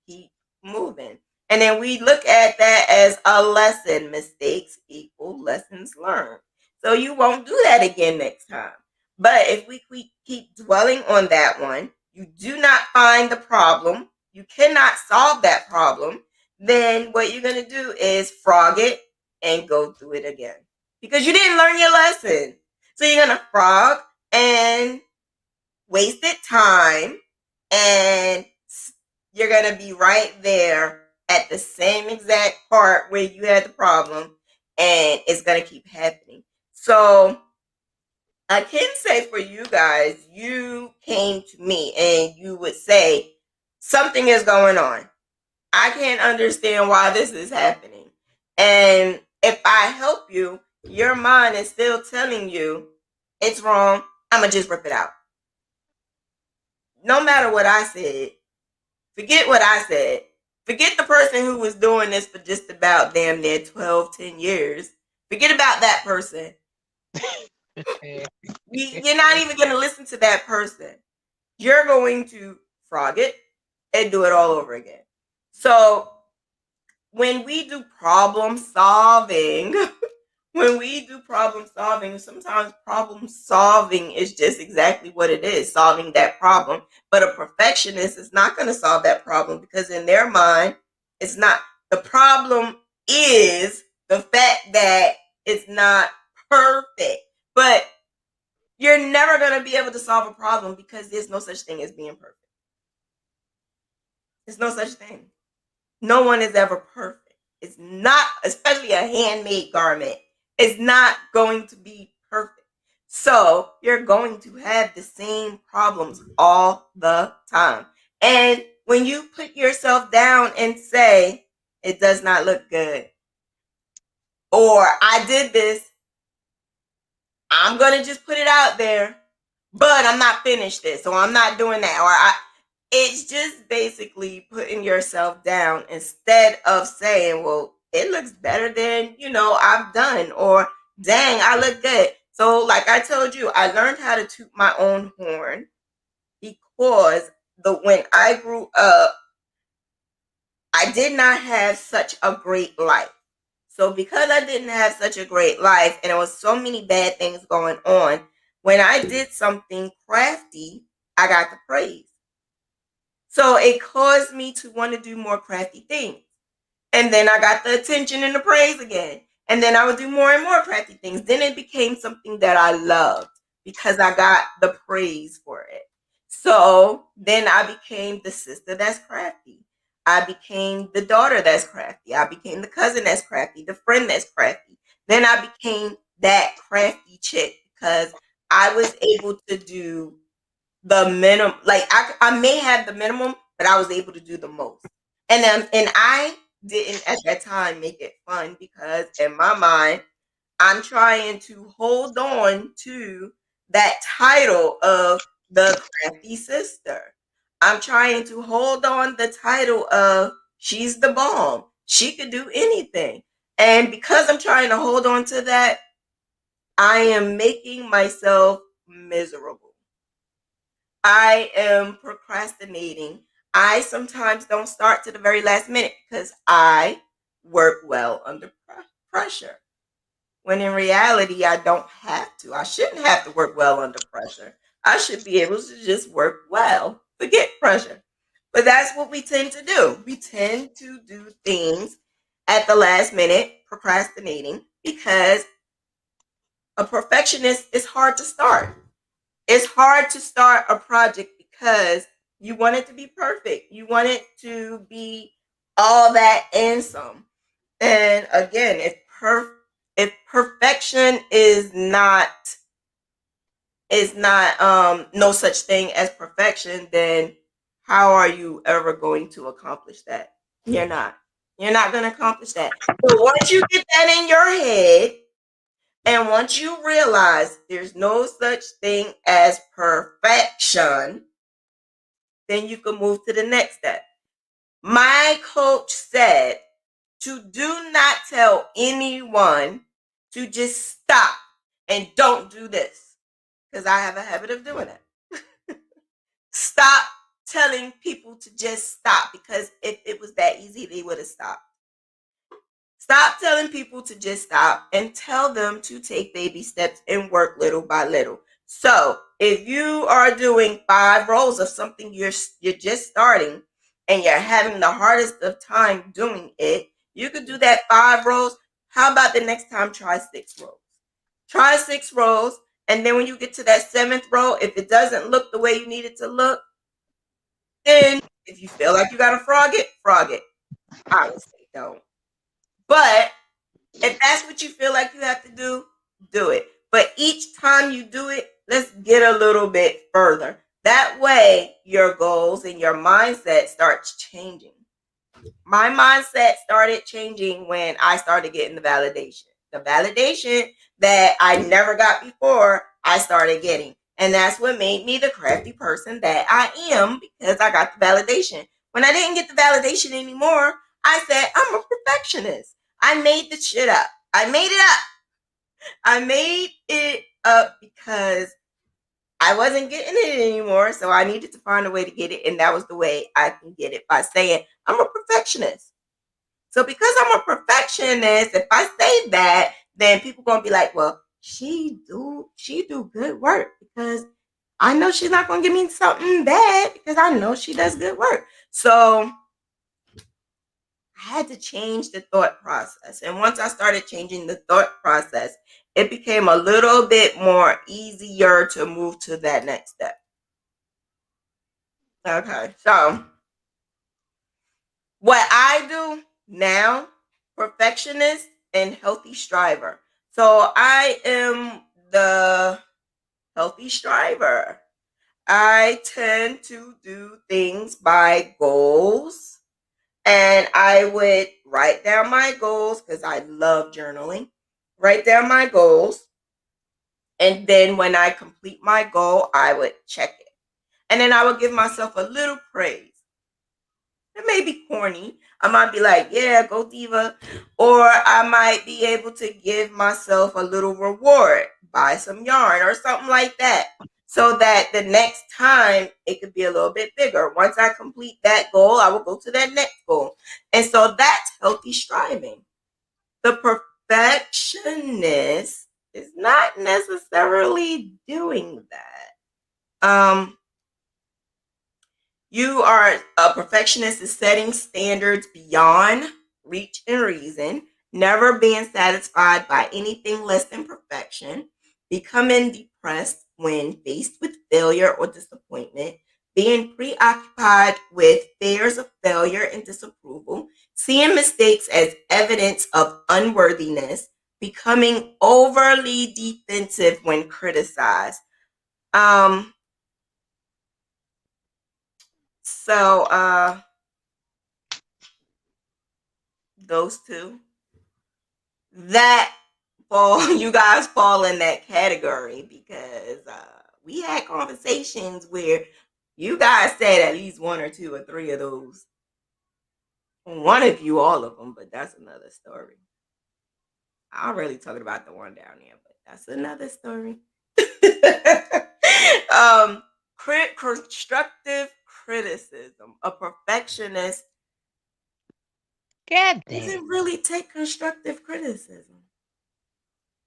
keep moving. And then we look at that as a lesson. Mistakes equal lessons learned. So you won't do that again next time. But if we keep dwelling on that one, you do not find the problem, you cannot solve that problem, then what you're going to do is frog it and go through it again because you didn't learn your lesson. So you're going to frog and wasted time, and you're going to be right there at the same exact part where you had the problem, and it's going to keep happening. So I can say for you guys, you came to me and you would say, something is going on. I can't understand why this is happening. And if I help you, your mind is still telling you it's wrong. I'm going to just rip it out. No matter what I said, forget what I said. Forget the person who was doing this for just about damn near 12, 10 years. Forget about that person. You're not even going to listen to that person. You're going to frog it and do it all over again. So when we do problem solving, sometimes problem solving is just exactly what it is, solving that problem. But a perfectionist is not going to solve that problem because in their mind, it's not. The problem is the fact that it's not perfect. But you're never going to be able to solve a problem because there's no such thing as being perfect. There's no such thing. No one is ever perfect. It's not, especially a handmade garment, it's not going to be perfect. So you're going to have the same problems all the time. And when you put yourself down and say, it does not look good, or I did this, I'm going to just put it out there, but I'm not finished this, so I'm not doing that, or it's just basically putting yourself down instead of saying, well, it looks better than, I've done, or dang, I look good. So, like I told you, I learned how to toot my own horn because when I grew up, I did not have such a great life. So because I didn't have such a great life and there was so many bad things going on, when I did something crafty, I got the praise. So it caused me to want to do more crafty things. And then I got the attention and the praise again. And then I would do more and more crafty things. Then it became something that I loved because I got the praise for it. So then I became the sister that's crafty. I became the daughter that's crafty. I became the cousin that's crafty, the friend that's crafty. Then I became that crafty chick because I was able to do the minimum. Like I may have the minimum, but I was able to do the most. And I didn't at that time make it fun because in my mind, I'm trying to hold on to that title of the crafty sister. I'm trying to hold on the title of she's the bomb. She could do anything. And because I'm trying to hold on to that, I am making myself miserable. I am procrastinating. I sometimes don't start to the very last minute because I work well under pressure. When in reality, I don't have to. I shouldn't have to work well under pressure. I should be able to just work well, forget pressure. But that's what we tend to do. We tend to do things at the last minute, procrastinating, because a perfectionist is hard to start. It's hard to start a project because you want it to be perfect. You want it to be all that and some. And again, if perfection is not no such thing as perfection, then how are you ever going to accomplish that? You're not. You're not going to accomplish that. So once you get that in your head, and once you realize there's no such thing as perfection, then you can move to the next step. My coach said to do not tell anyone to just stop and don't do this, because I have a habit of doing it. Stop telling people to just stop, because if it was that easy, they would have stopped. Stop telling people to just stop and tell them to take baby steps and work little by little. So if you are doing 5 rows of something you're just starting and you're having the hardest of time doing it, you could do that 5 rows. How about the next time try 6 rows? Try 6 rows, and then when you get to that 7th row, if it doesn't look the way you need it to look, then if you feel like you gotta frog it, frog it. I would say don't. But if that's what you feel like you have to do it. But each time you do it, let's get a little bit further. That way, your goals and your mindset starts changing. My mindset started changing when I started getting the validation. The validation that I never got before, I started getting. And that's what made me the crafty person that I am, because I got the validation. When I didn't get the validation anymore, I said, I'm a perfectionist. I made the shit up. I made it up. I made it up because I wasn't getting it anymore. So I needed to find a way to get it. And that was the way I can get it, by saying, I'm a perfectionist. So because I'm a perfectionist, if I say that, then people gonna be like, well, she do good work, because I know she's not gonna give me something bad, because I know she does good work. So I had to change the thought process. And once I started changing the thought process, it became a little bit more easier to move to that next step. Okay, so what I do now, perfectionist and healthy striver. So I am the healthy striver. I tend to do things by goals, and I would write down my goals because I love journaling. Write down my goals, and then when I complete my goal, I would check it. And then I would give myself a little praise. It may be corny. I might be like, yeah, go Diva. Or I might be able to give myself a little reward, buy some yarn or something like that. So that the next time it could be a little bit bigger. Once I complete that goal, I will go to that next goal. And so that's healthy striving. The perfectionist is not necessarily doing that. You are a perfectionist is setting standards beyond reach and reason, never being satisfied by anything less than perfection, becoming depressed when faced with failure or disappointment, being preoccupied with fears of failure and disapproval, seeing mistakes as evidence of unworthiness, becoming overly defensive when criticized. Um, so those two that fall you guys fall in that category because we had conversations where you guys said at least one or two or three of those. One of you all of them, but that's another story. I'm really talking about the one down there, but that's another story. um Constructive criticism. A perfectionist God dang. doesn't really take constructive criticism.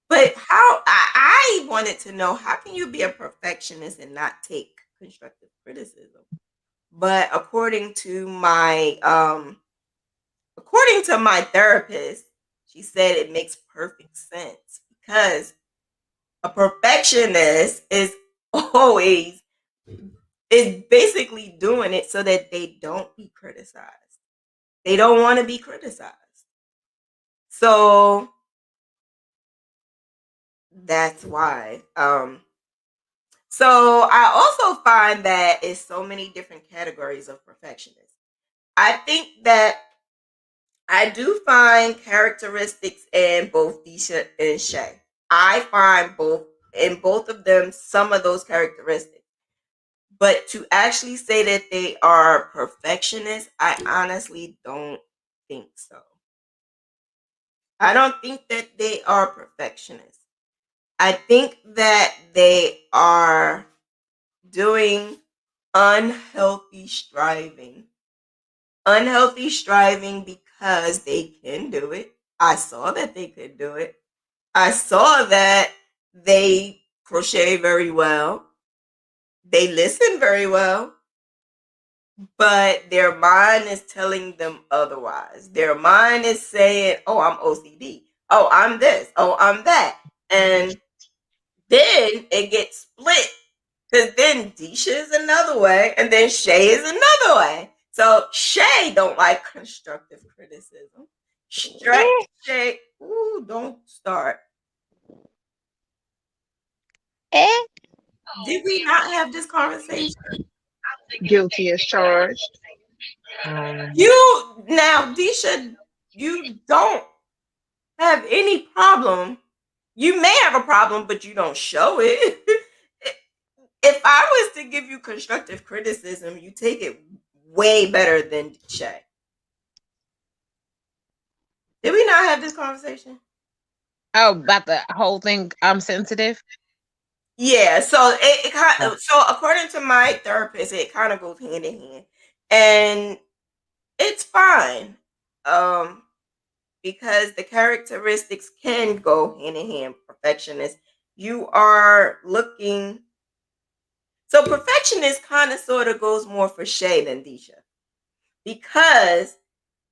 But how I wanted to know, how can you be a perfectionist and not take constructive criticism? But according to my therapist, she said it makes perfect sense because a perfectionist always is basically doing it so that they don't be criticized. They don't want to be criticized. So that's why. So I also find that it's so many different categories of perfectionists. I think that I do find characteristics in both Disha and Shay. I find both of them some of those characteristics. But to actually say that they are perfectionists, I honestly don't think so. I don't think that they are perfectionists. I think that they are doing unhealthy striving. Unhealthy striving because they can do it. I saw that they could do it. I saw that they crochet very well. They listen very well. But their mind is telling them otherwise. Their mind is saying, oh, I'm OCD. Oh, I'm this. Oh, I'm that. And then it gets split. Because then Disha is another way, and then Shay is another way. So Shay don't like constructive criticism. Eh, Shay, ooh, don't start. eh. Did we not have this conversation? Guilty as charged. You now, Disha, you don't have any problem. You may have a problem, but you don't show it. If I was to give you constructive criticism, you take it way better than Shay. Did we not have this conversation? Oh, about the whole thing. I'm sensitive. Yeah, so it kind Oh. of, so according to my therapist, it kind of goes hand in hand, and it's fine, um, because the characteristics can go hand in hand. Perfectionist, you are looking. So perfectionist kind of sort of goes more for Shay than Disha because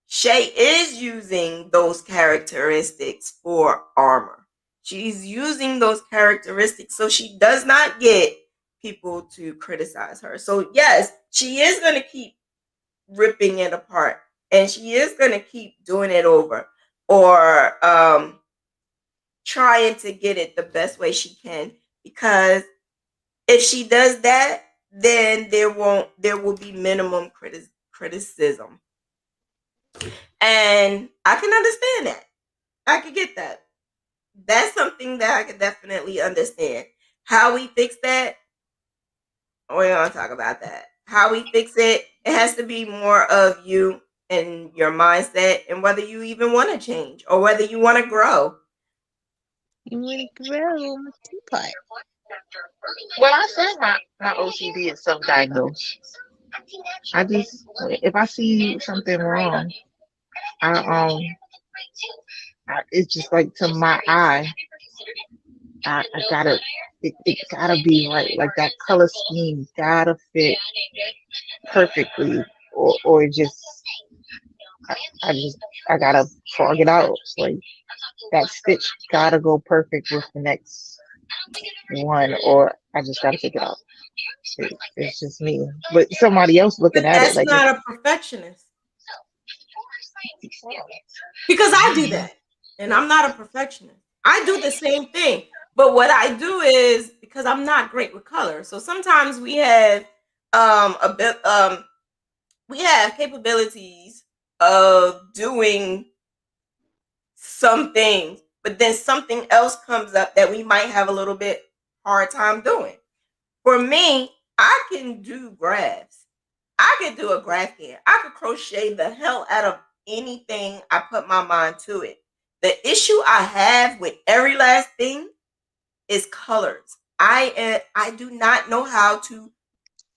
Shay is using those characteristics for armor. She's using those characteristics so she does not get people to criticize her. So, yes, she is going to keep ripping it apart and she is going to keep doing it over or trying to get it the best way she can because if she does that, then there will be minimum criticism. And I can understand that. I could get that. That's something that I could definitely understand. How we fix that? We're gonna talk about that. How we fix it. It has to be more of you and your mindset, and whether you even want to change or whether you want to grow. You want to grow my teapot. Well, I said my OCD is self-diagnosed. I just, if I see something wrong, I it's just like to my eye, I gotta, it gotta be right. Like that color scheme gotta fit perfectly, or it just, I, I just, I gotta frog it out. Like that stitch gotta go perfect with the next one, or I just gotta take it out. It's just me. But somebody else looking But at it that's like, not a perfectionist, because I do that, and I'm not a perfectionist. I do the same thing, but what I do is because I'm not great with color. So sometimes a bit we have capabilities of doing some things, but then something else comes up that we might have a little bit hard time doing. For me, I can do graphs. I could do a graph here. I could crochet the hell out of anything I put my mind to it. The issue I have with every last thing is colors. I do not know how to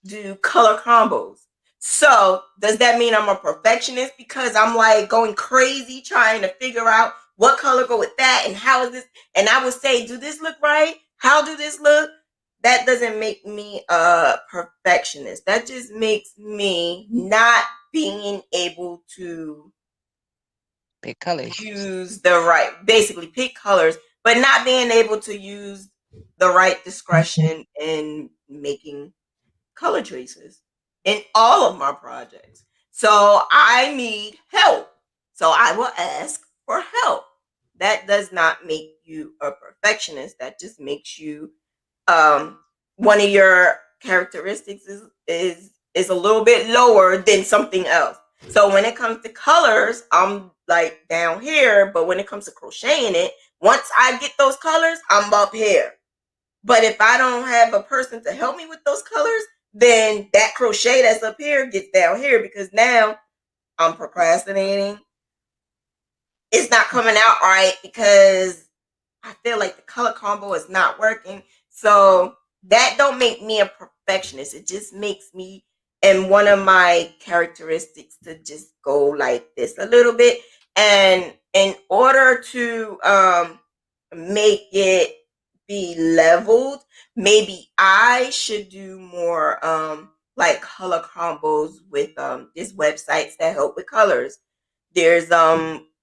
do color combos. So does that mean I'm a perfectionist because I'm like going crazy trying to figure out what color go with that and how is this? And I would say, do this look right? How do this look? That doesn't make me a perfectionist. That just makes me not being able to Pick colors. use the right, basically pick colors, but not being able to use the right discretion in making color choices in all of my projects. So I need help. So I will ask for help. That does not make you a perfectionist. That just makes you um one of your characteristics is a little bit lower than something else. So when it comes to colors, I'm like down here, but when it comes to crocheting it, once I get those colors, I'm up here. But if I don't have a person to help me with those colors, then that crochet that's up here gets down here because now I'm procrastinating. It's not coming out right because I feel like the color combo is not working. So that don't make me a perfectionist. It just makes me, and one of my characteristics, to just go like this a little bit. And in order to make it be leveled, maybe I should do more like color combos with these websites that help with colors. There's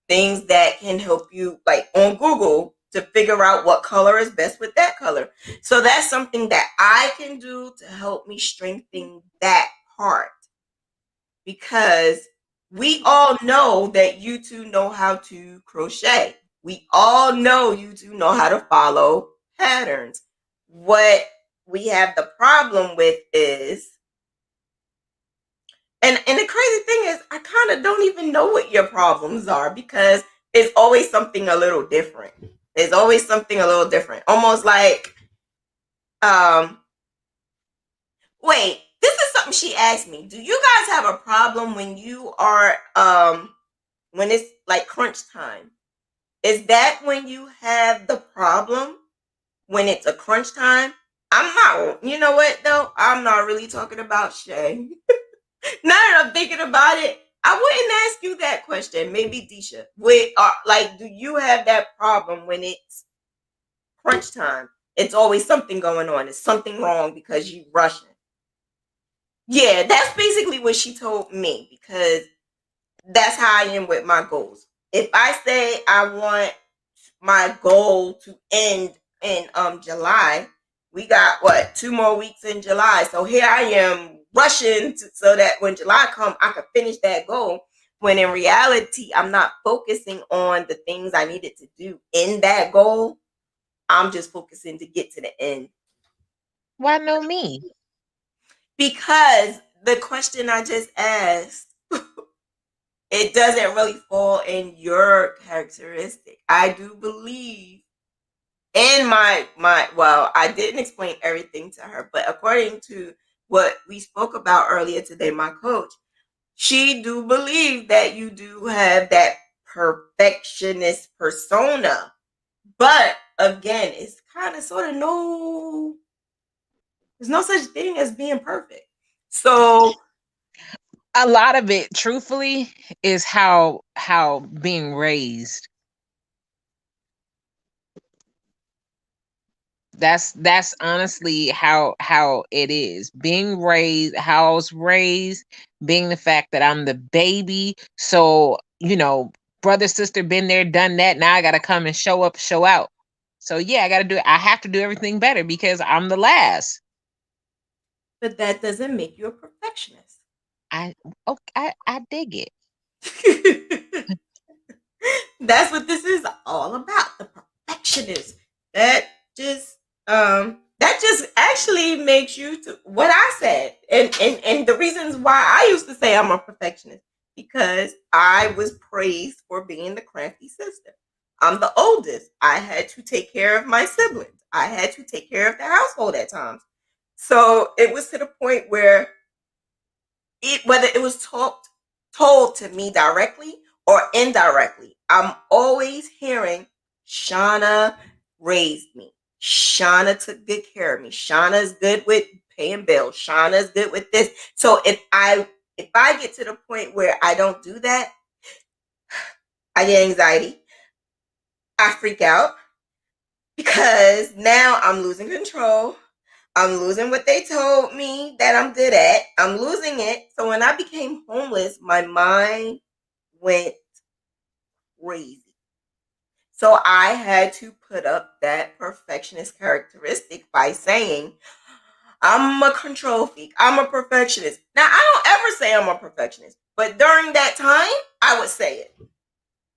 things that can help you like on Google to figure out what color is best with that color. So that's something that I can do to help me strengthen that part, because we all know that you two know how to crochet. We all know you two know how to follow patterns. What we have the problem with is, and the crazy thing is, I kind of don't even know what your problems are because it's always something a little different. There's always something a little different. Almost like, um, wait, this is something she asked me. Do you guys have a problem when you are, when it's like crunch time? Is that when you have the problem when it's a crunch time? I'm not, you know what though? I'm not really talking about Shay. Now that I'm thinking about it, I wouldn't ask you that question. Maybe Disha. Wait, like, do you have that problem when it's crunch time? It's always something going on. It's something wrong because you rushing. Yeah, that's basically what she told me because that's how I am with my goals. If I say I want my goal to end in July, we got what, 2 more weeks in July. So here I am rushing so that when July comes, I can finish that goal. When in reality, I'm not focusing on the things I needed to do in that goal. I'm just focusing to get to the end. Why no me? Because the question I just asked, it doesn't really fall in your characteristic. I do believe in my well, I didn't explain everything to her, but according to what we spoke about earlier today, my coach, she do believe that you do have that perfectionist persona. But again, it's kind of sort of there's no such thing as being perfect. So A lot of it, truthfully, is how being raised. That's honestly how it is. Being raised, how I was raised, being the fact that I'm the baby. So, brother, sister, been there, done that. Now I gotta come and show up, show out. So yeah, I have to do everything better because I'm the last. but that doesn't make you a perfectionist. I okay, I dig it. That's what this is all about, the perfectionist. That just that just actually makes you to what I said. And the reasons why I used to say I'm a perfectionist, because I was praised for being the crafty sister. I'm the oldest. I had to take care of my siblings. I had to take care of the household at times. So it was to the point where whether it was told to me directly or indirectly, I'm always hearing Shauna raised me. Shauna took good care of me. Shauna is good with paying bills. Shauna is good with this. So if I get to the point where I don't do that, I get anxiety. I freak out because now I'm losing control. I'm losing what they told me that I'm good at. I'm losing it. So when I became homeless, my mind went crazy. So I had to put up that perfectionist characteristic by saying, I'm a control freak. I'm a perfectionist. Now, I don't ever say I'm a perfectionist, but during that time, I would say it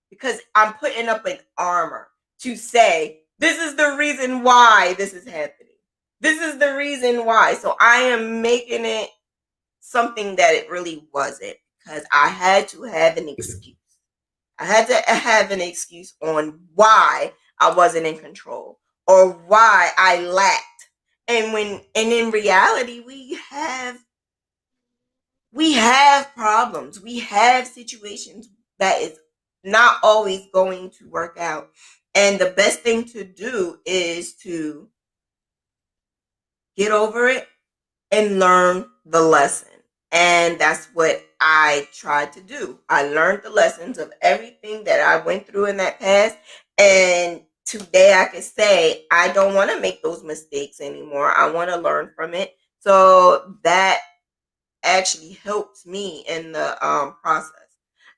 because I'm putting up an armor to say, this is the reason why this is happening. This is the reason why. So I am making it something that it really wasn't, because I had to have an excuse. I had to have an excuse on why I wasn't in control or why I lacked. And in reality, we have problems. We have situations that is not always going to work out. And the best thing to do is to get over it and learn the lesson. And that's what I tried to do. I learned the lessons of everything that I went through in that past. And today I can say I don't want to make those mistakes anymore. I want to learn from it. So that actually helps me in the process.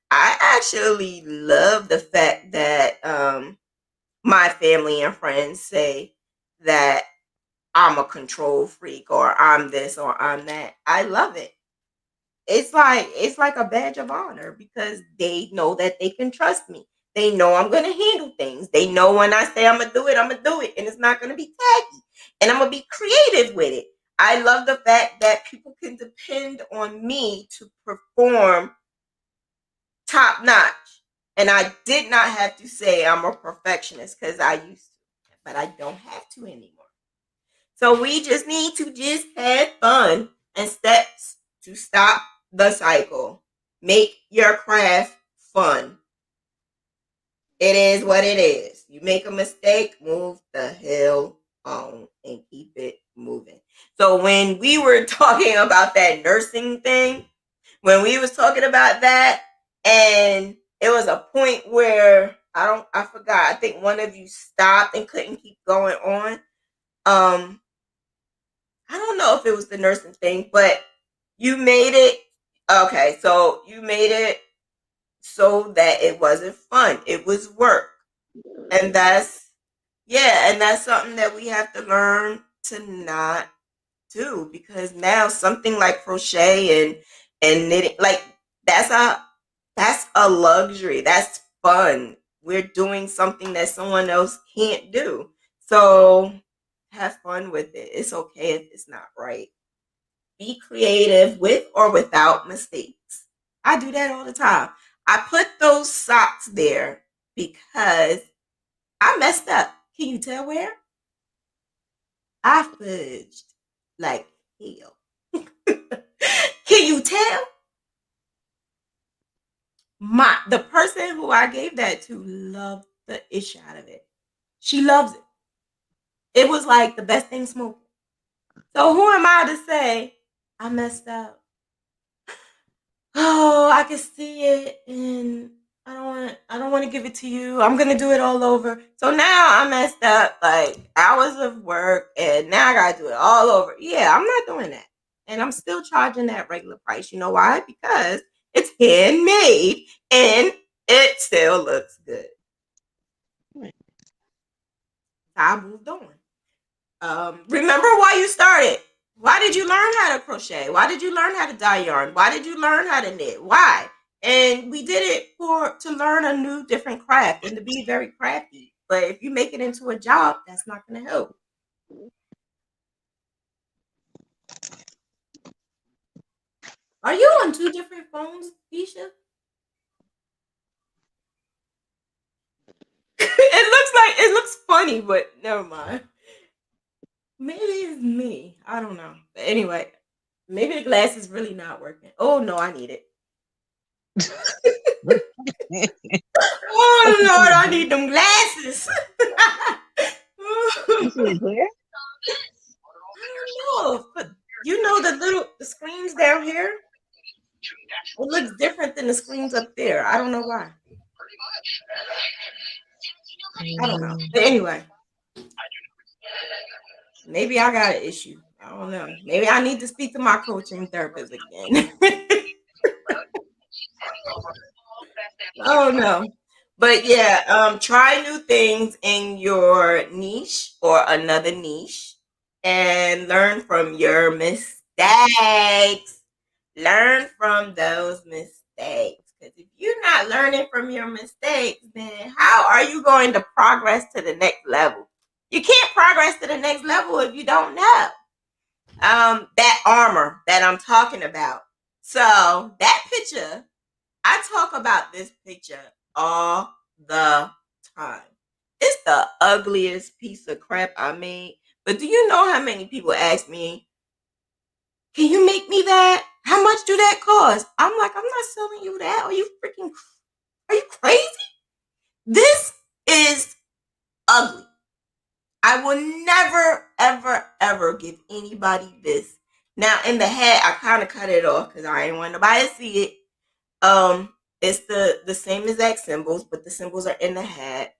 I actually love the fact that my family and friends say that I'm a control freak or I'm this or I'm that. I love it. It's like a badge of honor because they know that they can trust me. They know I'm gonna handle things. They know when I say I'm gonna do it, and it's not gonna be tacky. And I'm gonna be creative with it. I love the fact that people can depend on me to perform top notch. And I did not have to say I'm a perfectionist because I used to, but I don't have to anymore. So we just need to just have fun and steps to stop the cycle. Make your craft fun. It is what it is. You make a mistake, move the hell on and keep it moving. So when we were talking about that nursing thing, when we was talking about that, and it was a point where I forgot. I think one of you stopped and couldn't keep going on. I don't know if it was the nursing thing, but you made it okay. So you made it so that it wasn't fun. It was work. And that's something that we have to learn to not do, because now something like crochet and knitting, like that's a that's a luxury. That's fun. We're doing something that someone else can't do. So have fun with it. It's okay if it's not right. Be creative with or without mistakes. I do that all the time. I put those socks there because I messed up. Can you tell where? I fudged like hell. Can you tell? The person who I gave that to loved the ish out of it. She loves it. It was like the best thing smoking. So who am I to say I messed up? Oh, I can see it, and I don't want to give it to you. I'm gonna do it all over. So now I messed up like hours of work, and now I gotta do it all over. Yeah, I'm not doing that, and I'm still charging that regular price. You know why? Because it's handmade and it still looks good. So I moved on. Remember why you started. Why did you learn how to crochet? Why did you learn how to dye yarn? Why did you learn how to knit? Why? And we did it to learn a new different craft and to be very crafty. But if you make it into a job, that's not going to help. Are you on two different phones, Keisha? It looks funny, but never mind. Maybe it's me. I don't know. But anyway, maybe the glass is really not working. Oh no, I need it. Oh Lord, I need them glasses. You see it clear? I don't know, but you know the screens down here. It looks different than the screens up there. I don't know why. I don't know. But anyway, maybe I got an issue. I don't know. Maybe I need to speak to my coaching therapist again. Oh no. But yeah, try new things in your niche or another niche and learn from your mistakes. Learn from those mistakes. Because if you're not learning from your mistakes, then how are you going to progress to the next level? You can't progress to the next level if you don't know that armor that I'm talking about. So that picture, I talk about this picture all the time. It's the ugliest piece of crap I made. But do you know how many people ask me, can you make me that? How much do that cost? I'm like, I'm not selling you that. Are you crazy? This is ugly. I will never, ever, ever give anybody this. Now in the head, I kind of cut it off because I ain't want nobody to see it. It's the same exact symbols, but the symbols are in the hat.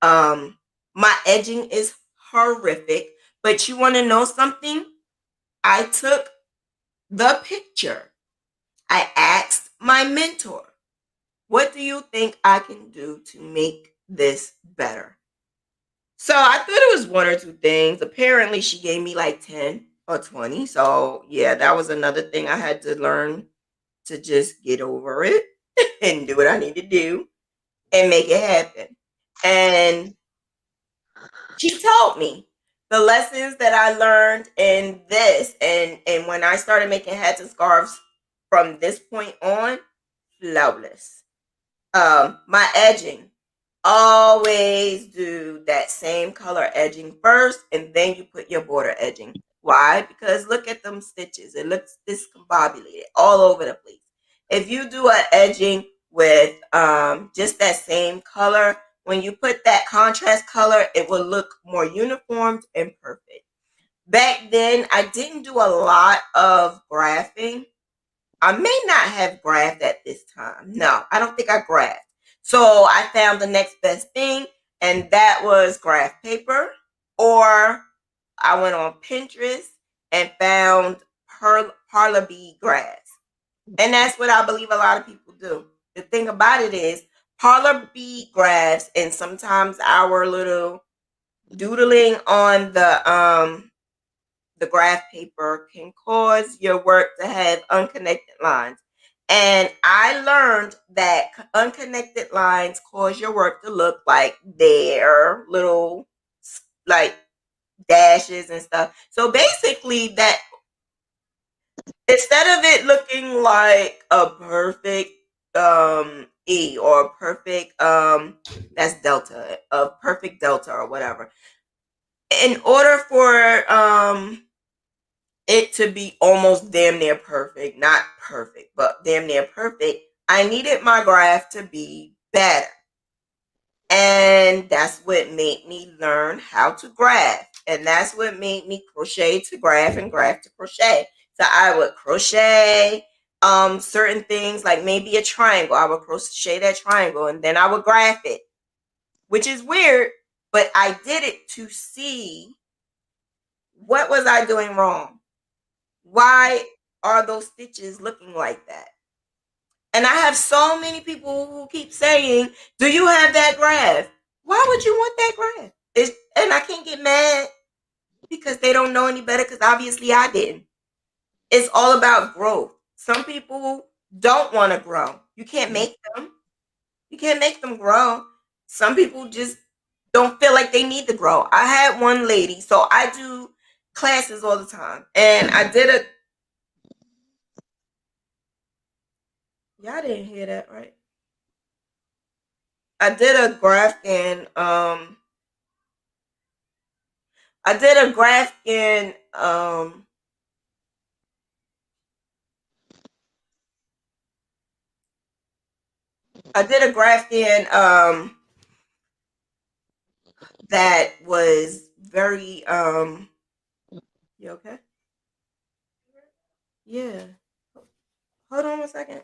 My edging is horrific. But you want to know something? I took the picture. I asked my mentor, what do you think I can do to make this better? So I thought it was one or two things. Apparently, she gave me like 10 or 20. So yeah, that was another thing I had to learn to just get over it and do what I need to do and make it happen. And she told me the lessons that I learned in this, and when I started making hats and scarves from this point on, flawless. My edging, always do that same color edging first, and then you put your border edging. Why? Because look at them stitches. It looks discombobulated all over the place. If you do an edging with just that same color, when you put that contrast color, it will look more uniformed and perfect. Back then, I didn't do a lot of graphing. I may not have graphed at this time. No, I don't think I graphed. So I found the next best thing, and that was graph paper. Or I went on Pinterest and found parlor bead graphs. And that's what I believe a lot of people do. The thing about it is, parlor bead graphs and sometimes our little doodling on the graph paper can cause your work to have unconnected lines. And I learned that unconnected lines cause your work to look like they're little like dashes and stuff. So basically that instead of it looking like a perfect E or a perfect that's delta, a perfect delta or whatever. In order for it to be almost damn near perfect, not perfect, but damn near perfect, I needed my graph to be better. And that's what made me learn how to graph. And that's what made me crochet to graph and graph to crochet. So I would crochet certain things, like maybe a triangle. I would crochet that triangle and then I would graph it, which is weird, but I did it to see what was I doing wrong. Why are those stitches looking like that? And I have so many people who keep saying, "Do you have that graph?" Why would you want that graph? And I can't get mad because they don't know any better, because obviously I didn't. It's all about growth. Some people don't want to grow. You can't make them. You can't make them grow. Some people just don't feel like they need to grow. I had one lady, so I do classes all the time, and I did a. Y'all didn't hear that, right? I did a graph in I did a graph in I did a graph in that was very you okay? Yeah. Hold on a second.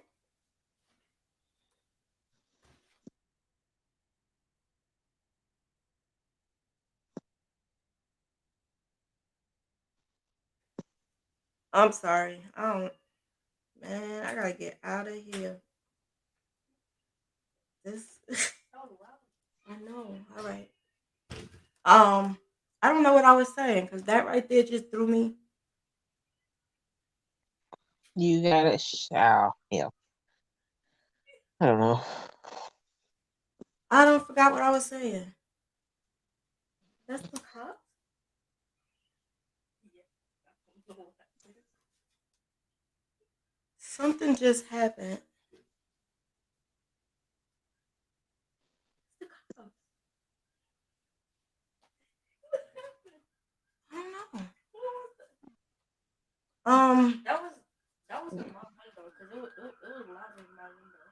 I'm sorry. I don't Man, I gotta get out of here. This I know. All right. Um I don't know what I was saying because that right there just threw me. You gotta shout. Yeah. I don't know. I don't forgot what I was saying. That's the cop. Something just happened. The cops. I don't know. That was in my window because it was loud in my window.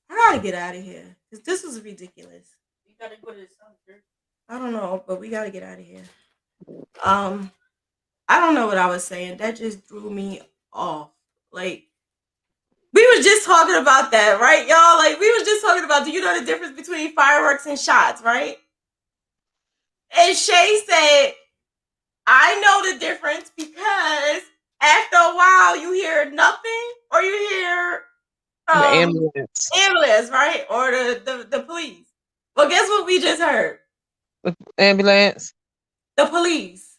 I gotta get out of here because this is ridiculous. You gotta go to the center. I don't know, but we gotta get out of here. Um, I don't know what I was saying. That just threw me off. Like we was just talking about that, right, y'all? Like we was just talking about. Do you know the difference between fireworks and shots, right? And Shay said, I know the difference because after a while you hear nothing or you hear The um ambulance. ambulance, right? Or the police. Well, guess what we just heard? The ambulance. The police.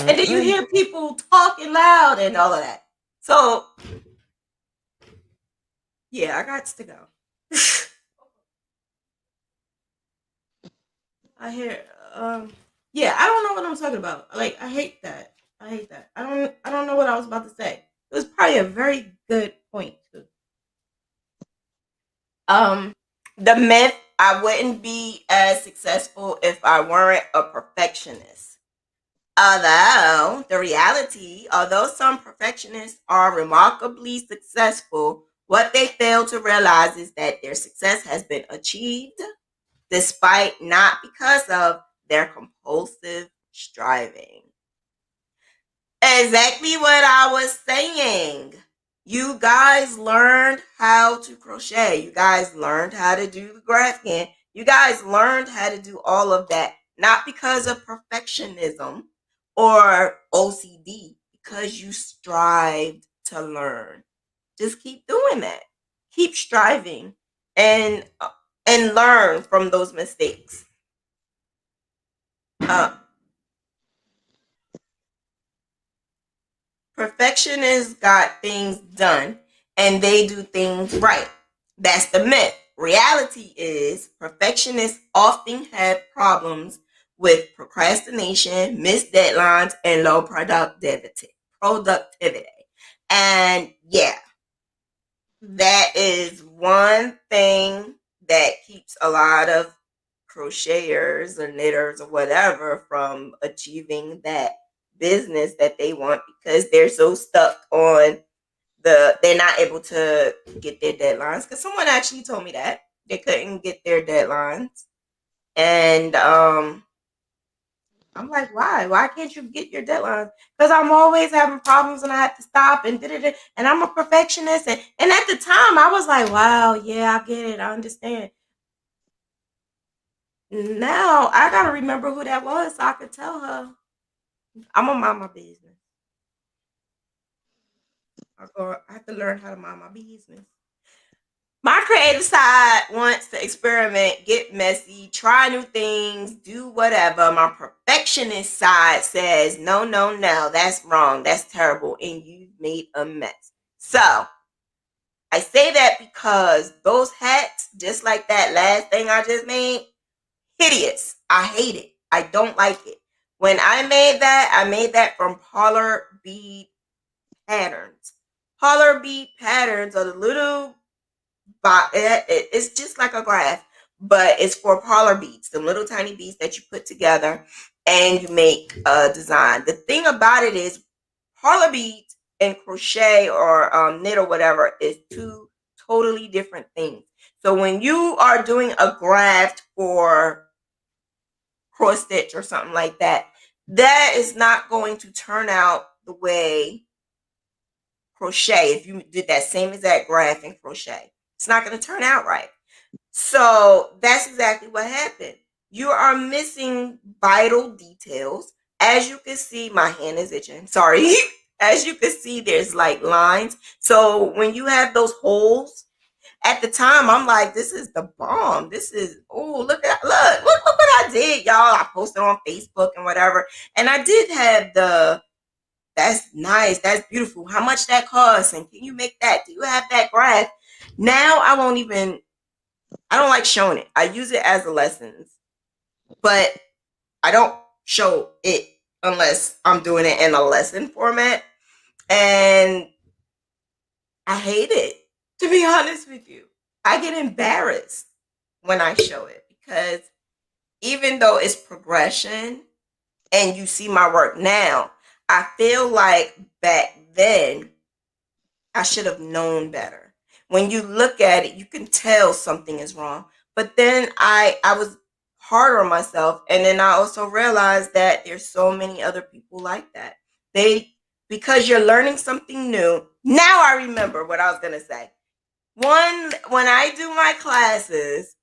And then you Mm-mm. hear people talking loud and all of that. So yeah, I got to go. I hear yeah, I don't know what I'm talking about. Like I hate that. I hate that. I don't know what I was about to say. It was probably a very good point too. Um, the myth, I wouldn't be as successful if I weren't a perfectionist. Although the reality, although some perfectionists are remarkably successful, what they fail to realize is that their success has been achieved despite, not because of, their compulsive striving. Exactly what I was saying. You guys learned how to crochet. You guys learned how to do the graphing. You guys learned how to do all of that, not because of perfectionism or OCD, because you strived to learn. Just keep doing that. Keep striving and and learn from those mistakes. Uh, Perfectionists got things done and they do things right. That's the myth. Reality is perfectionists often have problems with procrastination, missed deadlines, and low productivity. And yeah, that is one thing that keeps a lot of crocheters or knitters or whatever from achieving that business that they want because they're so stuck on they're not able to get their deadlines. Because someone actually told me that they couldn't get their deadlines, and I'm like, why? Why can't you get your deadlines? Because I'm always having problems and I have to stop and da-da-da. And I'm a perfectionist. And at the time, I was like, wow, yeah, I get it. I understand. Now I got to remember who that was so I could tell her I'm going to mind my business. I have to learn how to mind my business. My creative side wants to experiment, get messy, try new things, do whatever. My perfectionist side says, no, no, no, that's wrong, that's terrible, and you've made a mess. So I say that because those hats, just like that last thing I just made, hideous. I hate it. I don't like it. When I made that from Polar Bead Patterns. Polar Bead Patterns are the little it's just like a graph, but it's for parlor beads, the little tiny beads that you put together and you make a design. The thing about it is parlor beads and crochet or knit or whatever is two totally different things. So when you are doing a graft for cross stitch or something like that, that is not going to turn out the way crochet, if you did that same exact graph in crochet, it's not going to turn out right. So that's exactly what happened. You are missing vital details. As you can see, my hand is itching. Sorry. As you can see, there's like lines. So when you have those holes, at the time, I'm like, this is the bomb. This is, oh, look what I did, y'all. I posted on Facebook and whatever. And I did have that's nice. That's beautiful. How much that costs? And can you make that? Do you have that graph? Now I don't like showing it. I use it as a lessons, but I don't show it unless I'm doing it in a lesson format. And I hate it, to be honest with you. I get embarrassed when I show it because even though it's progression and you see my work now, I feel like back then I should have known better. When you look at it, you can tell something is wrong. But then I was hard on myself, and then I also realized that there's so many other people like that. They Because you're learning something new. Now I remember what I was gonna say. When I do my classes,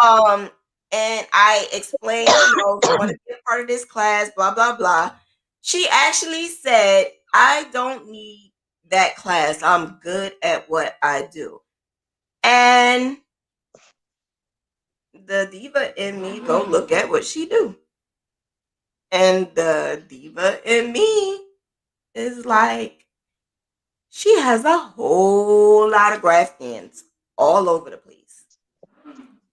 um, and I explain, you want to be a part of this class, blah blah blah. She actually said, "I don't need that class. I'm good at what I do." And the diva in me go look at what she do, and the diva in me is like, she has a whole lot of graph pins all over the place.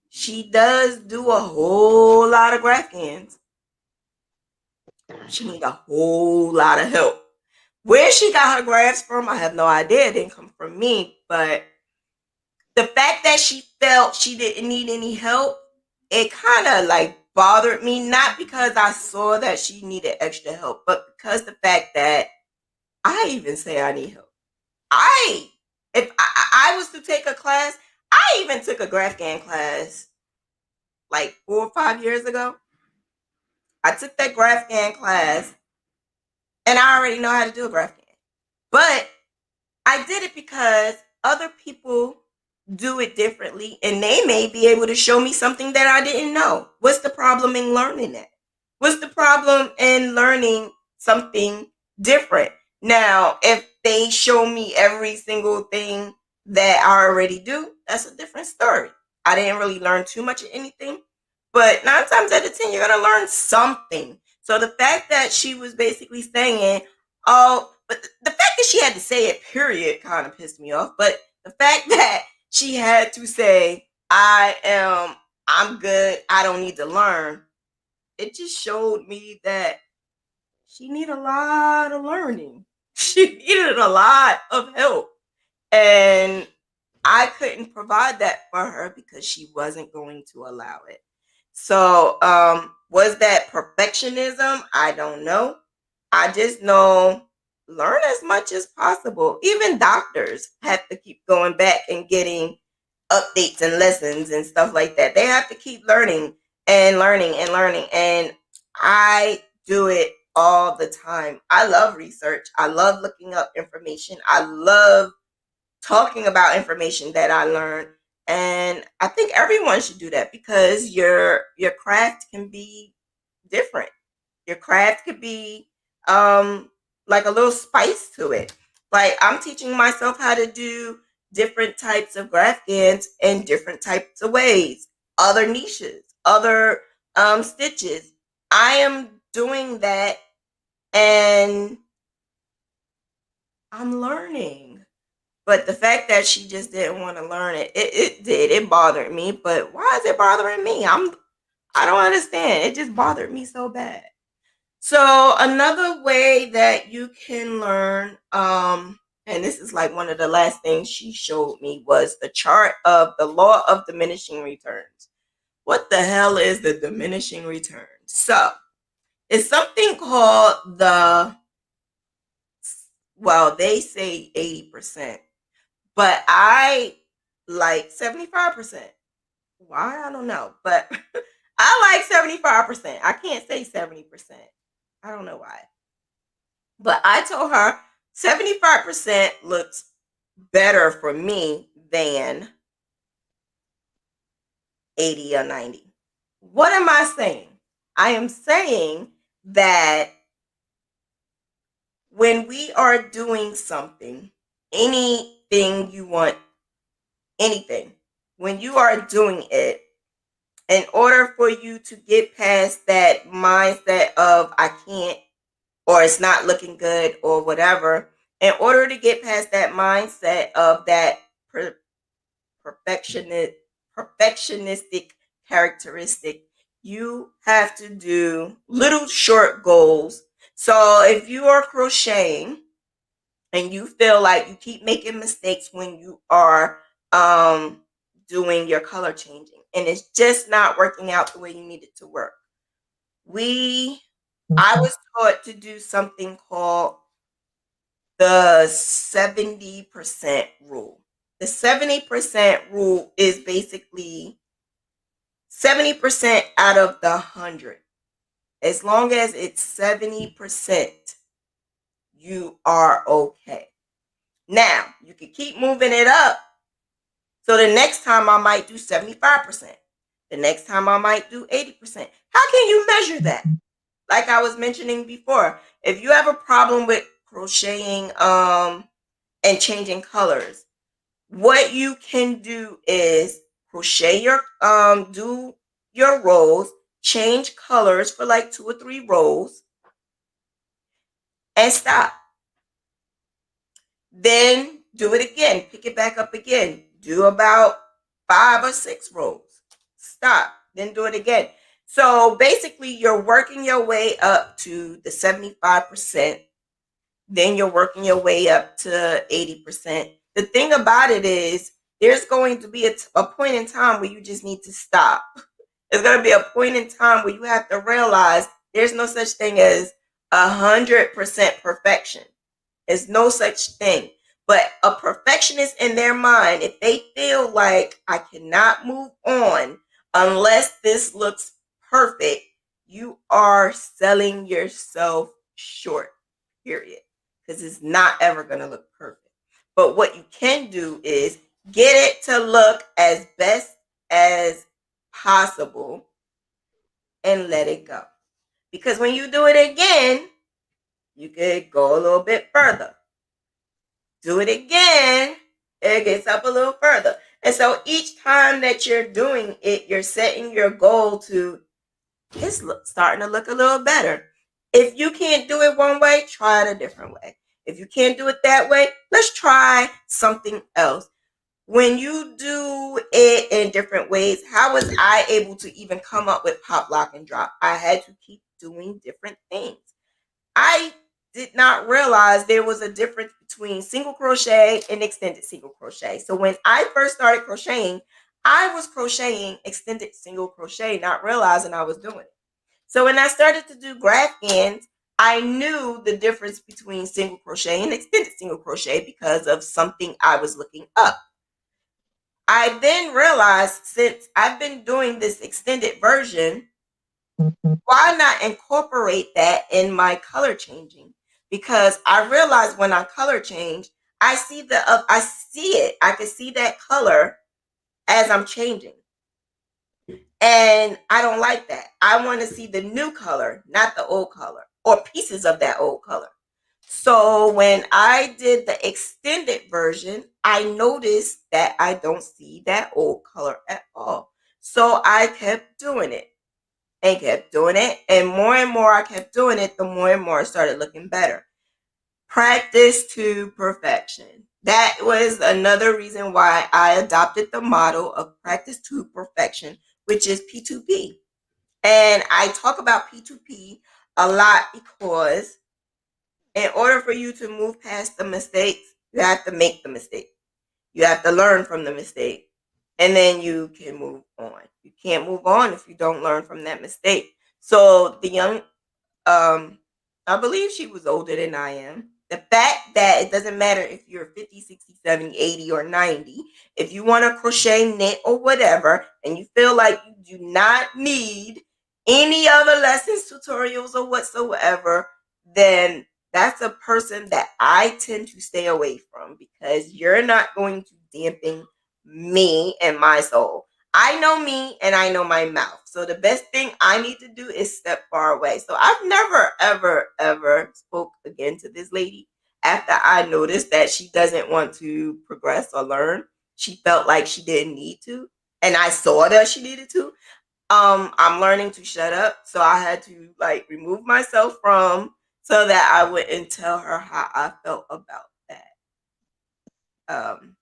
She does do a whole lot of graph pins. She need a whole lot of help. Where she got her graphs from, I have no idea. It didn't come from me. But the fact that she felt she didn't need any help, it kind of like bothered me. Not because I saw that she needed extra help, but because the fact that I even say I need help. If I was to take a class, I even took a GraphGAN class like 4 or 5 years ago. I took that GraphGAN class and I already know how to do a GraphGAN. But I did it because other people do it differently and they may be able to show me something that I didn't know. What's the problem in learning that? What's the problem in learning something different? Now, if they show me every single thing that I already do, that's a different story. I didn't really learn too much of anything, but 9 times out of 10, you're going to learn something. So the fact that she was basically saying, oh, but the fact that she had to say it, period, kind of pissed me off. But the fact that she had to say, I'm good, I don't need to learn, it just showed me that she needed a lot of learning. She needed a lot of help. And I couldn't provide that for her because she wasn't going to allow it. So, was that perfectionism? I don't know. I just know learn as much as possible. Even doctors have to keep going back and getting updates and lessons and stuff like that. They have to keep learning and learning and learning. And I do it all the time. I love research. I love looking up information. I love talking about information that I learned. And I think everyone should do that because your craft can be different. Your craft could be like a little spice to it. Like I'm teaching myself how to do different types of graphicans in different types of ways, other niches, other stitches. I am doing that and I'm learning. But the fact that she just didn't want to learn it bothered me. But why is it bothering me? I don't understand. It just bothered me so bad. So another way that you can learn, and this is like one of the last things she showed me was the chart of the law of diminishing returns. What the hell is the diminishing returns? So it's something called they say 80%, but I like 75%. Why? I don't know, but I like 75%. I can't say 70%. I don't know why. But I told her 75% looks better for me than 80 or 90. What am I saying? I am saying that when we are doing something, anything you want, anything, when you are doing it, in order for you to get past that mindset of I can't or it's not looking good or whatever, in order to get past that mindset of that perfectionist perfectionistic characteristic, you have to do little short goals. So if you are crocheting and you feel like you keep making mistakes when you are doing your color changing and it's just not working out the way you need it to work, I was taught to do something called the 70% rule. The 70% rule is basically 70% out of the 100. As long as it's 70%, you are okay. Now, you can keep moving it up. So the next time I might do 75%. The next time I might do 80%. How can you measure that? Like I was mentioning before, if you have a problem with crocheting and changing colors, what you can do is crochet your do your rows, change colors for like 2 or 3 rows and stop. Then do it again, pick it back up again, do about 5 or 6 rows, stop, then do it again. So basically you're working your way up to the 75%, then you're working your way up to 80%. The thing about it is there's going to be a point in time where you just need to stop. There's going to be a point in time where you have to realize there's no such thing as 100% perfection. There's no such thing. But a perfectionist in their mind, if they feel like I cannot move on unless this looks perfect, you are selling yourself short, period. Because it's not ever going to look perfect. But what you can do is get it to look as best as possible and let it go. Because when you do it again, you could go a little bit further. Do it again, it gets up a little further. And so each time that you're doing it, you're setting your goal to it's starting to look a little better. If you can't do it one way, try it a different way. If you can't do it that way, let's try something else. When you do it in different ways, how was I able to even come up with pop, lock, and drop? I had to keep doing different things. I did not realize there was a difference between single crochet and extended single crochet. So when I first started crocheting, I was crocheting extended single crochet, not realizing I was doing it. So when I started to do graph ends, I knew the difference between single crochet and extended single crochet because of something I was looking up. I then realized, since I've been doing this extended version, why not incorporate that in my color changing? Because I realized when I color change, I see it. I can see that color as I'm changing. And I don't like that. I want to see the new color, not the old color or pieces of that old color. So when I did the extended version, I noticed that I don't see that old color at all. So I kept doing it and kept doing it. And more I kept doing it, the more and more it started looking better. Practice to perfection. That was another reason why I adopted the model of practice to perfection, which is P2P. And I talk about P2P a lot because in order for you to move past the mistakes, you have to make the mistake. You have to learn from the mistake. And then you can move on. You can't move on if you don't learn from that mistake. So the young I believe she was older than I am. The fact that it doesn't matter if you're 50, 60, 70, 80, or 90, if you want to crochet, knit, or whatever, and you feel like you do not need any other lessons, tutorials, or whatsoever, then that's a person that I tend to stay away from, because you're not going to dampen me and my soul. I know me and I know my mouth. So the best thing I need to do is step far away. So I've never, ever, ever spoke again to this lady after I noticed that she doesn't want to progress or learn. She felt like she didn't need to. And I saw that she needed to. I'm learning to shut up. So I had to like remove myself from, so that I wouldn't tell her how I felt about that. Um,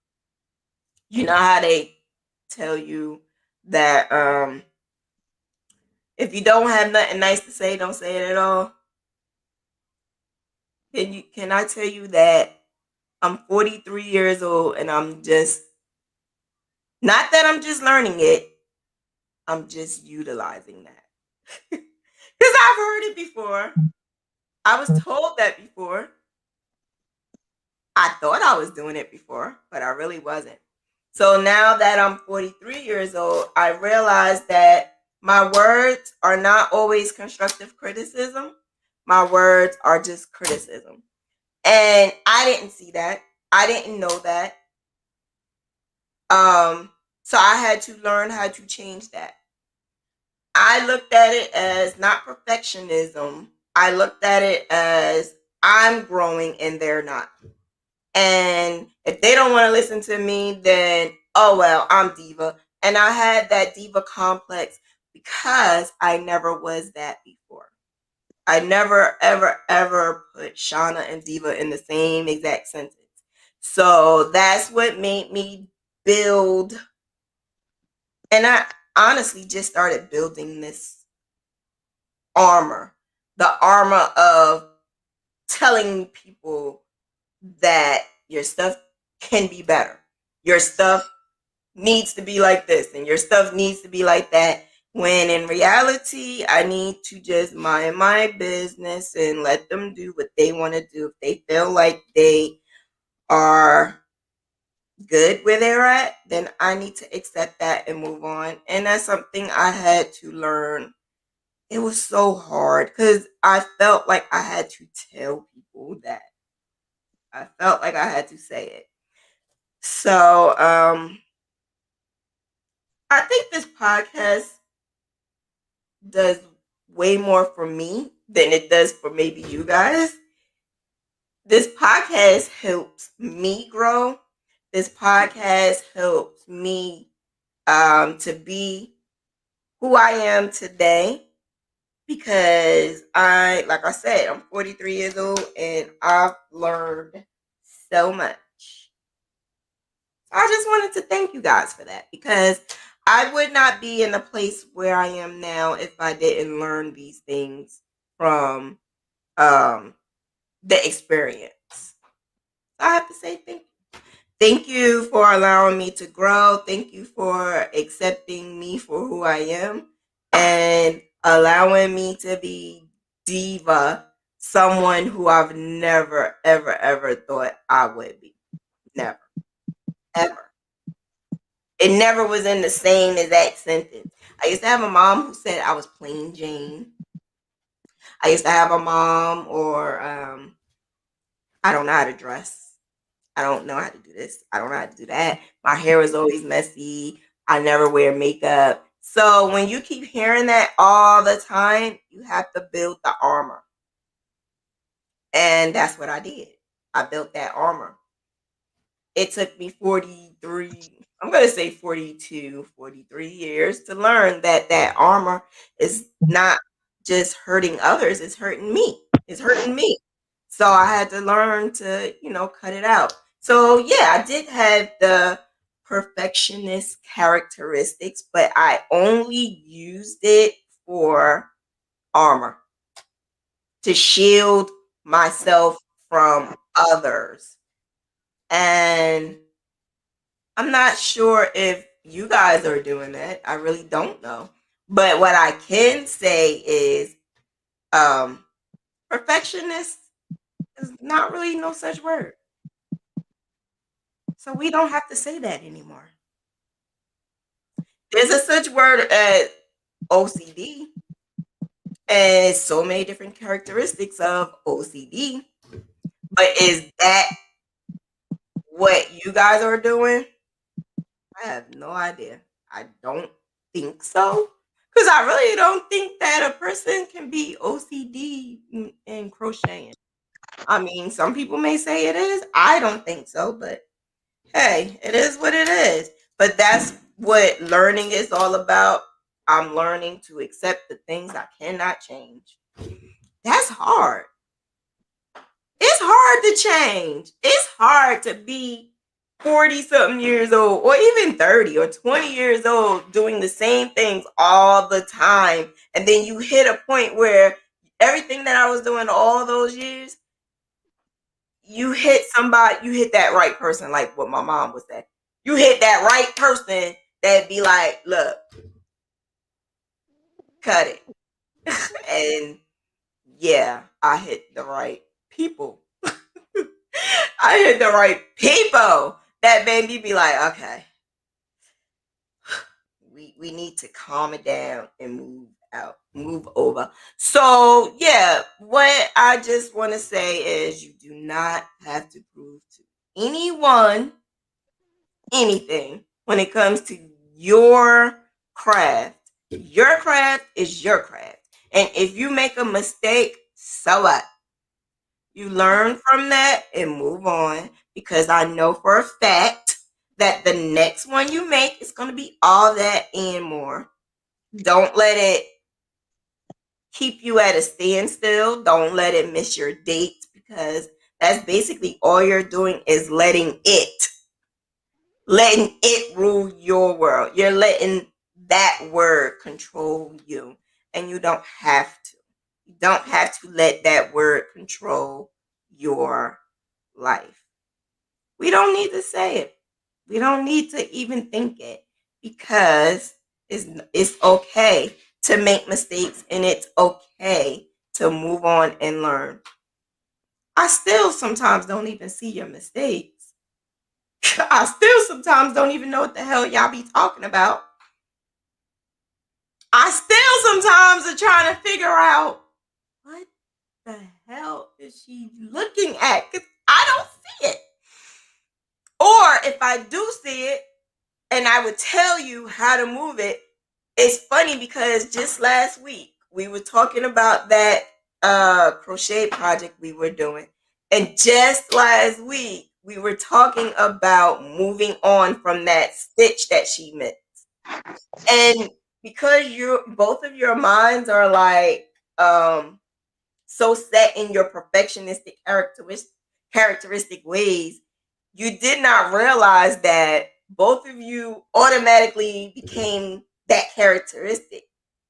you know how they tell you that if you don't have nothing nice to say, don't say it at all. Can I tell you that I'm 43 years old and I'm just, not that I'm just learning it, I'm just utilizing that. Because I've heard it before. I was told that before. I thought I was doing it before, but I really wasn't. So now that I'm 43 years old, I realize that my words are not always constructive criticism. My words are just criticism. And I didn't see that. I didn't know that. So I had to learn how to change that. I looked at it as not perfectionism. I looked at it as I'm growing and they're not. And if they don't want to listen to me, then oh well, I'm diva. And I had that diva complex because I never was that before. I never, ever, ever put Shauna and diva in the same exact sentence. So that's what made me build. And I honestly just started building this armor, the armor of telling people that your stuff can be better. Your stuff needs to be like this and your stuff needs to be like that. When in reality, I need to just mind my business and let them do what they want to do. If they feel like they are good where they're at, then I need to accept that and move on. And that's something I had to learn. It was so hard because I felt like I had to tell people that. I felt like I had to say it. So I think this podcast does way more for me than it does for maybe you guys. This podcast helps me grow. This podcast helps me to be who I am today, because like I said, I'm 43 years old and I've learned so much. I just wanted to thank you guys for that, because I would not be in the place where I am now if I didn't learn these things from the experience. So I have to say thank you. Thank you for allowing me to grow. Thank you for accepting me for who I am and allowing me to be Diva, someone who I've never, ever, ever thought I would be. Never, ever. It never was in the same exact sentence. I used to have a mom who said I was plain Jane. I used to have a mom, or I don't know how to dress. I don't know how to do this. I don't know how to do that. My hair is always messy. I never wear makeup. So when you keep hearing that all the time, you have to build the armor. And that's what I did. I built that armor. It took me 43, I'm going to say 42, 43 years to learn that that armor is not just hurting others, it's hurting me. It's hurting me. So I had to learn to, cut it out. So yeah, I did have the perfectionist characteristics, but I only used it for armor, to shield myself from others. And I'm not sure if you guys are doing that. I really don't know. But what I can say is perfectionist is not really no such word. So we don't have to say that anymore. There's a such word as OCD, and so many different characteristics of OCD. But is that what you guys are doing? I have no idea. I don't think so. Because I really don't think that a person can be OCD in crocheting. I mean, some people may say it is. I don't think so, but hey, it is what it is. But that's what learning is all about. I'm learning to accept the things I cannot change. That's hard. It's hard to change. It's hard to be 40 something years old, or even 30 or 20 years old, doing the same things all the time. And then you hit a point where everything that I was doing all those years, you hit somebody, you hit that right person, like what my mom would say. You hit that right person that'd be like, look, cut it. And yeah, I hit the right people. I hit the right people that made me be like, okay, we need to calm it down and move over. So yeah, what I just want to say is you do not have to prove to anyone anything when it comes to your craft. Your craft is your craft. And if you make a mistake, so what? You learn from that and move on, because I know for a fact that the next one you make is going to be all that and more. Don't let it keep you at a standstill. Don't let it miss your dates, because that's basically all you're doing is letting it rule your world. You're letting that word control you, and you don't have to. You don't have to let that word control your life. We don't need to say it. We don't need to even think it, because it's okay to make mistakes, and it's okay to move on and learn. I still sometimes don't even see your mistakes. I still sometimes don't even know what the hell y'all be talking about. I still sometimes are trying to figure out what the hell is she looking at, because I don't see it. Or if I do see it and I would tell you how to move it, it's funny because just last week we were talking about that crochet project we were doing. And just last week we were talking about moving on from that stitch that she missed. And because you both of your minds are like so set in your perfectionistic characteristic ways, you did not realize that both of you automatically became that characteristic.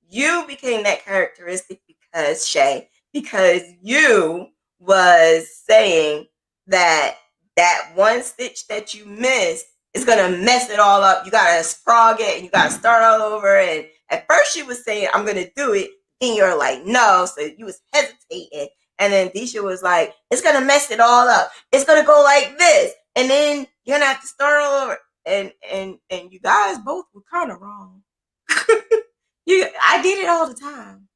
You became that characteristic because Shay, because you was saying that that one stitch that you missed is gonna mess it all up. You gotta frog it and you gotta start all over. And at first she was saying, I'm gonna do it. Then you're like, no. So you was hesitating. And then Disha was like, it's gonna mess it all up. It's gonna go like this. And then you're gonna have to start all over. And you guys both were kind of wrong. I did it all the time.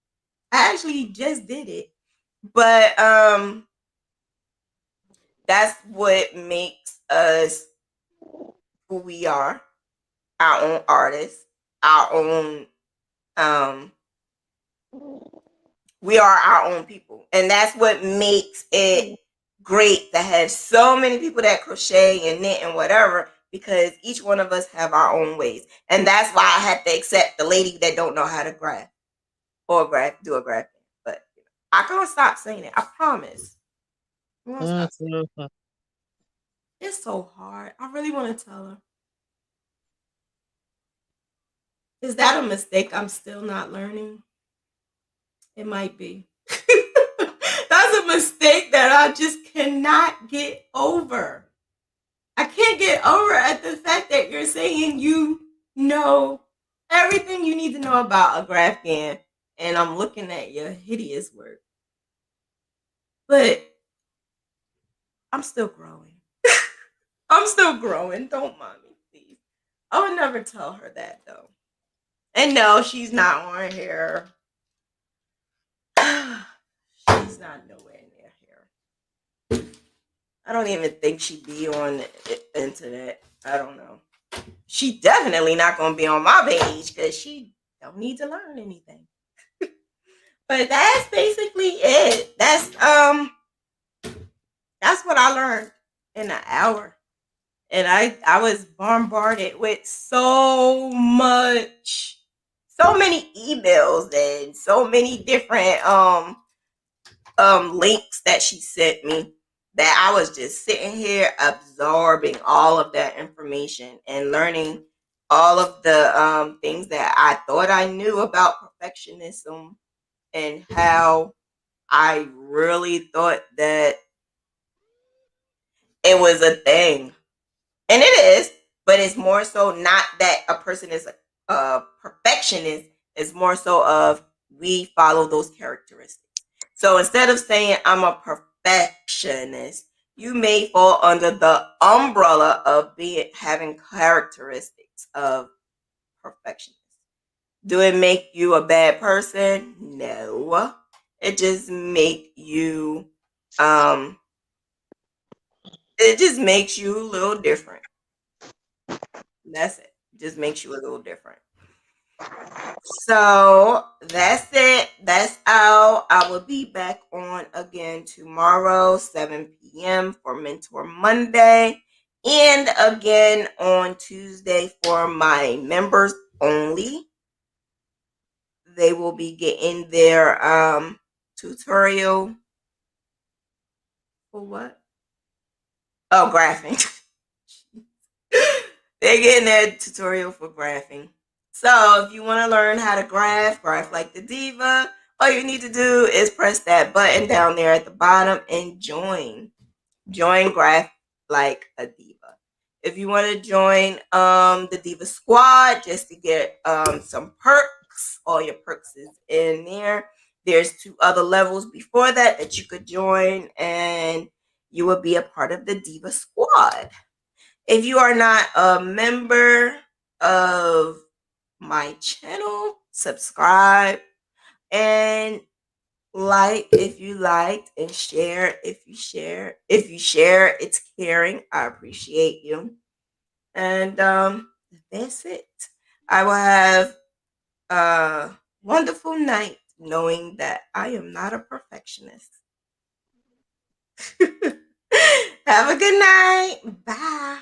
I actually just did it. But that's what makes us who we are, our own artists, our own we are our own people. And that's what makes it great to have so many people that crochet and knit and whatever, because each one of us have our own ways. And that's why I had to accept the lady that don't know how to graph or do a graph. But I can't stop saying it. I promise. I'm gonna stop saying it. It's so hard. I really want to tell her. Is that a mistake I'm still not learning? It might be. That's a mistake that I just cannot get over. I can't get over at the fact that you're saying you know everything you need to know about a graph game, and I'm looking at your hideous work. But I'm still growing. I'm still growing. Don't mind me, please. I would never tell her that, though. And no, she's not on here. She's not nowhere near here. I don't even think she'd be on the internet. I don't know. She definitely not gonna be on my page because she don't need to learn anything. But that's basically it. That's what I learned in an hour. And I was bombarded with so many emails and so many different links that she sent me, that I was just sitting here absorbing all of that information and learning all of the things that I thought I knew about perfectionism, and how I really thought that it was a thing. And it is, but it's more so not that a person is a perfectionist. It's more so of we follow those characteristics. So instead of saying I'm a perfectionist, you may fall under the umbrella of having characteristics of perfectionist. Do it make you a bad person? No. It just make you it just makes you a little different. That's it. Just makes you a little different. So that's it. That's all. I will be back on again tomorrow, 7 p.m. for Mentor Monday. And again on Tuesday for my members only. They will be getting their tutorial for what? Oh, graphing. They're getting their tutorial for graphing. So if you want to learn how to graph like the diva, all you need to do is press that button down there at the bottom and join. Join graph like a diva. If you want to join the diva squad just to get some perks, all your perks is in there. There's 2 other levels before that you could join, and you will be a part of the diva squad. If you are not a member of my channel, subscribe and like if you liked, and share if you share. If you share, it's caring. I appreciate you. And that's it. I will have a wonderful night knowing that I am not a perfectionist. Have a good night. Bye.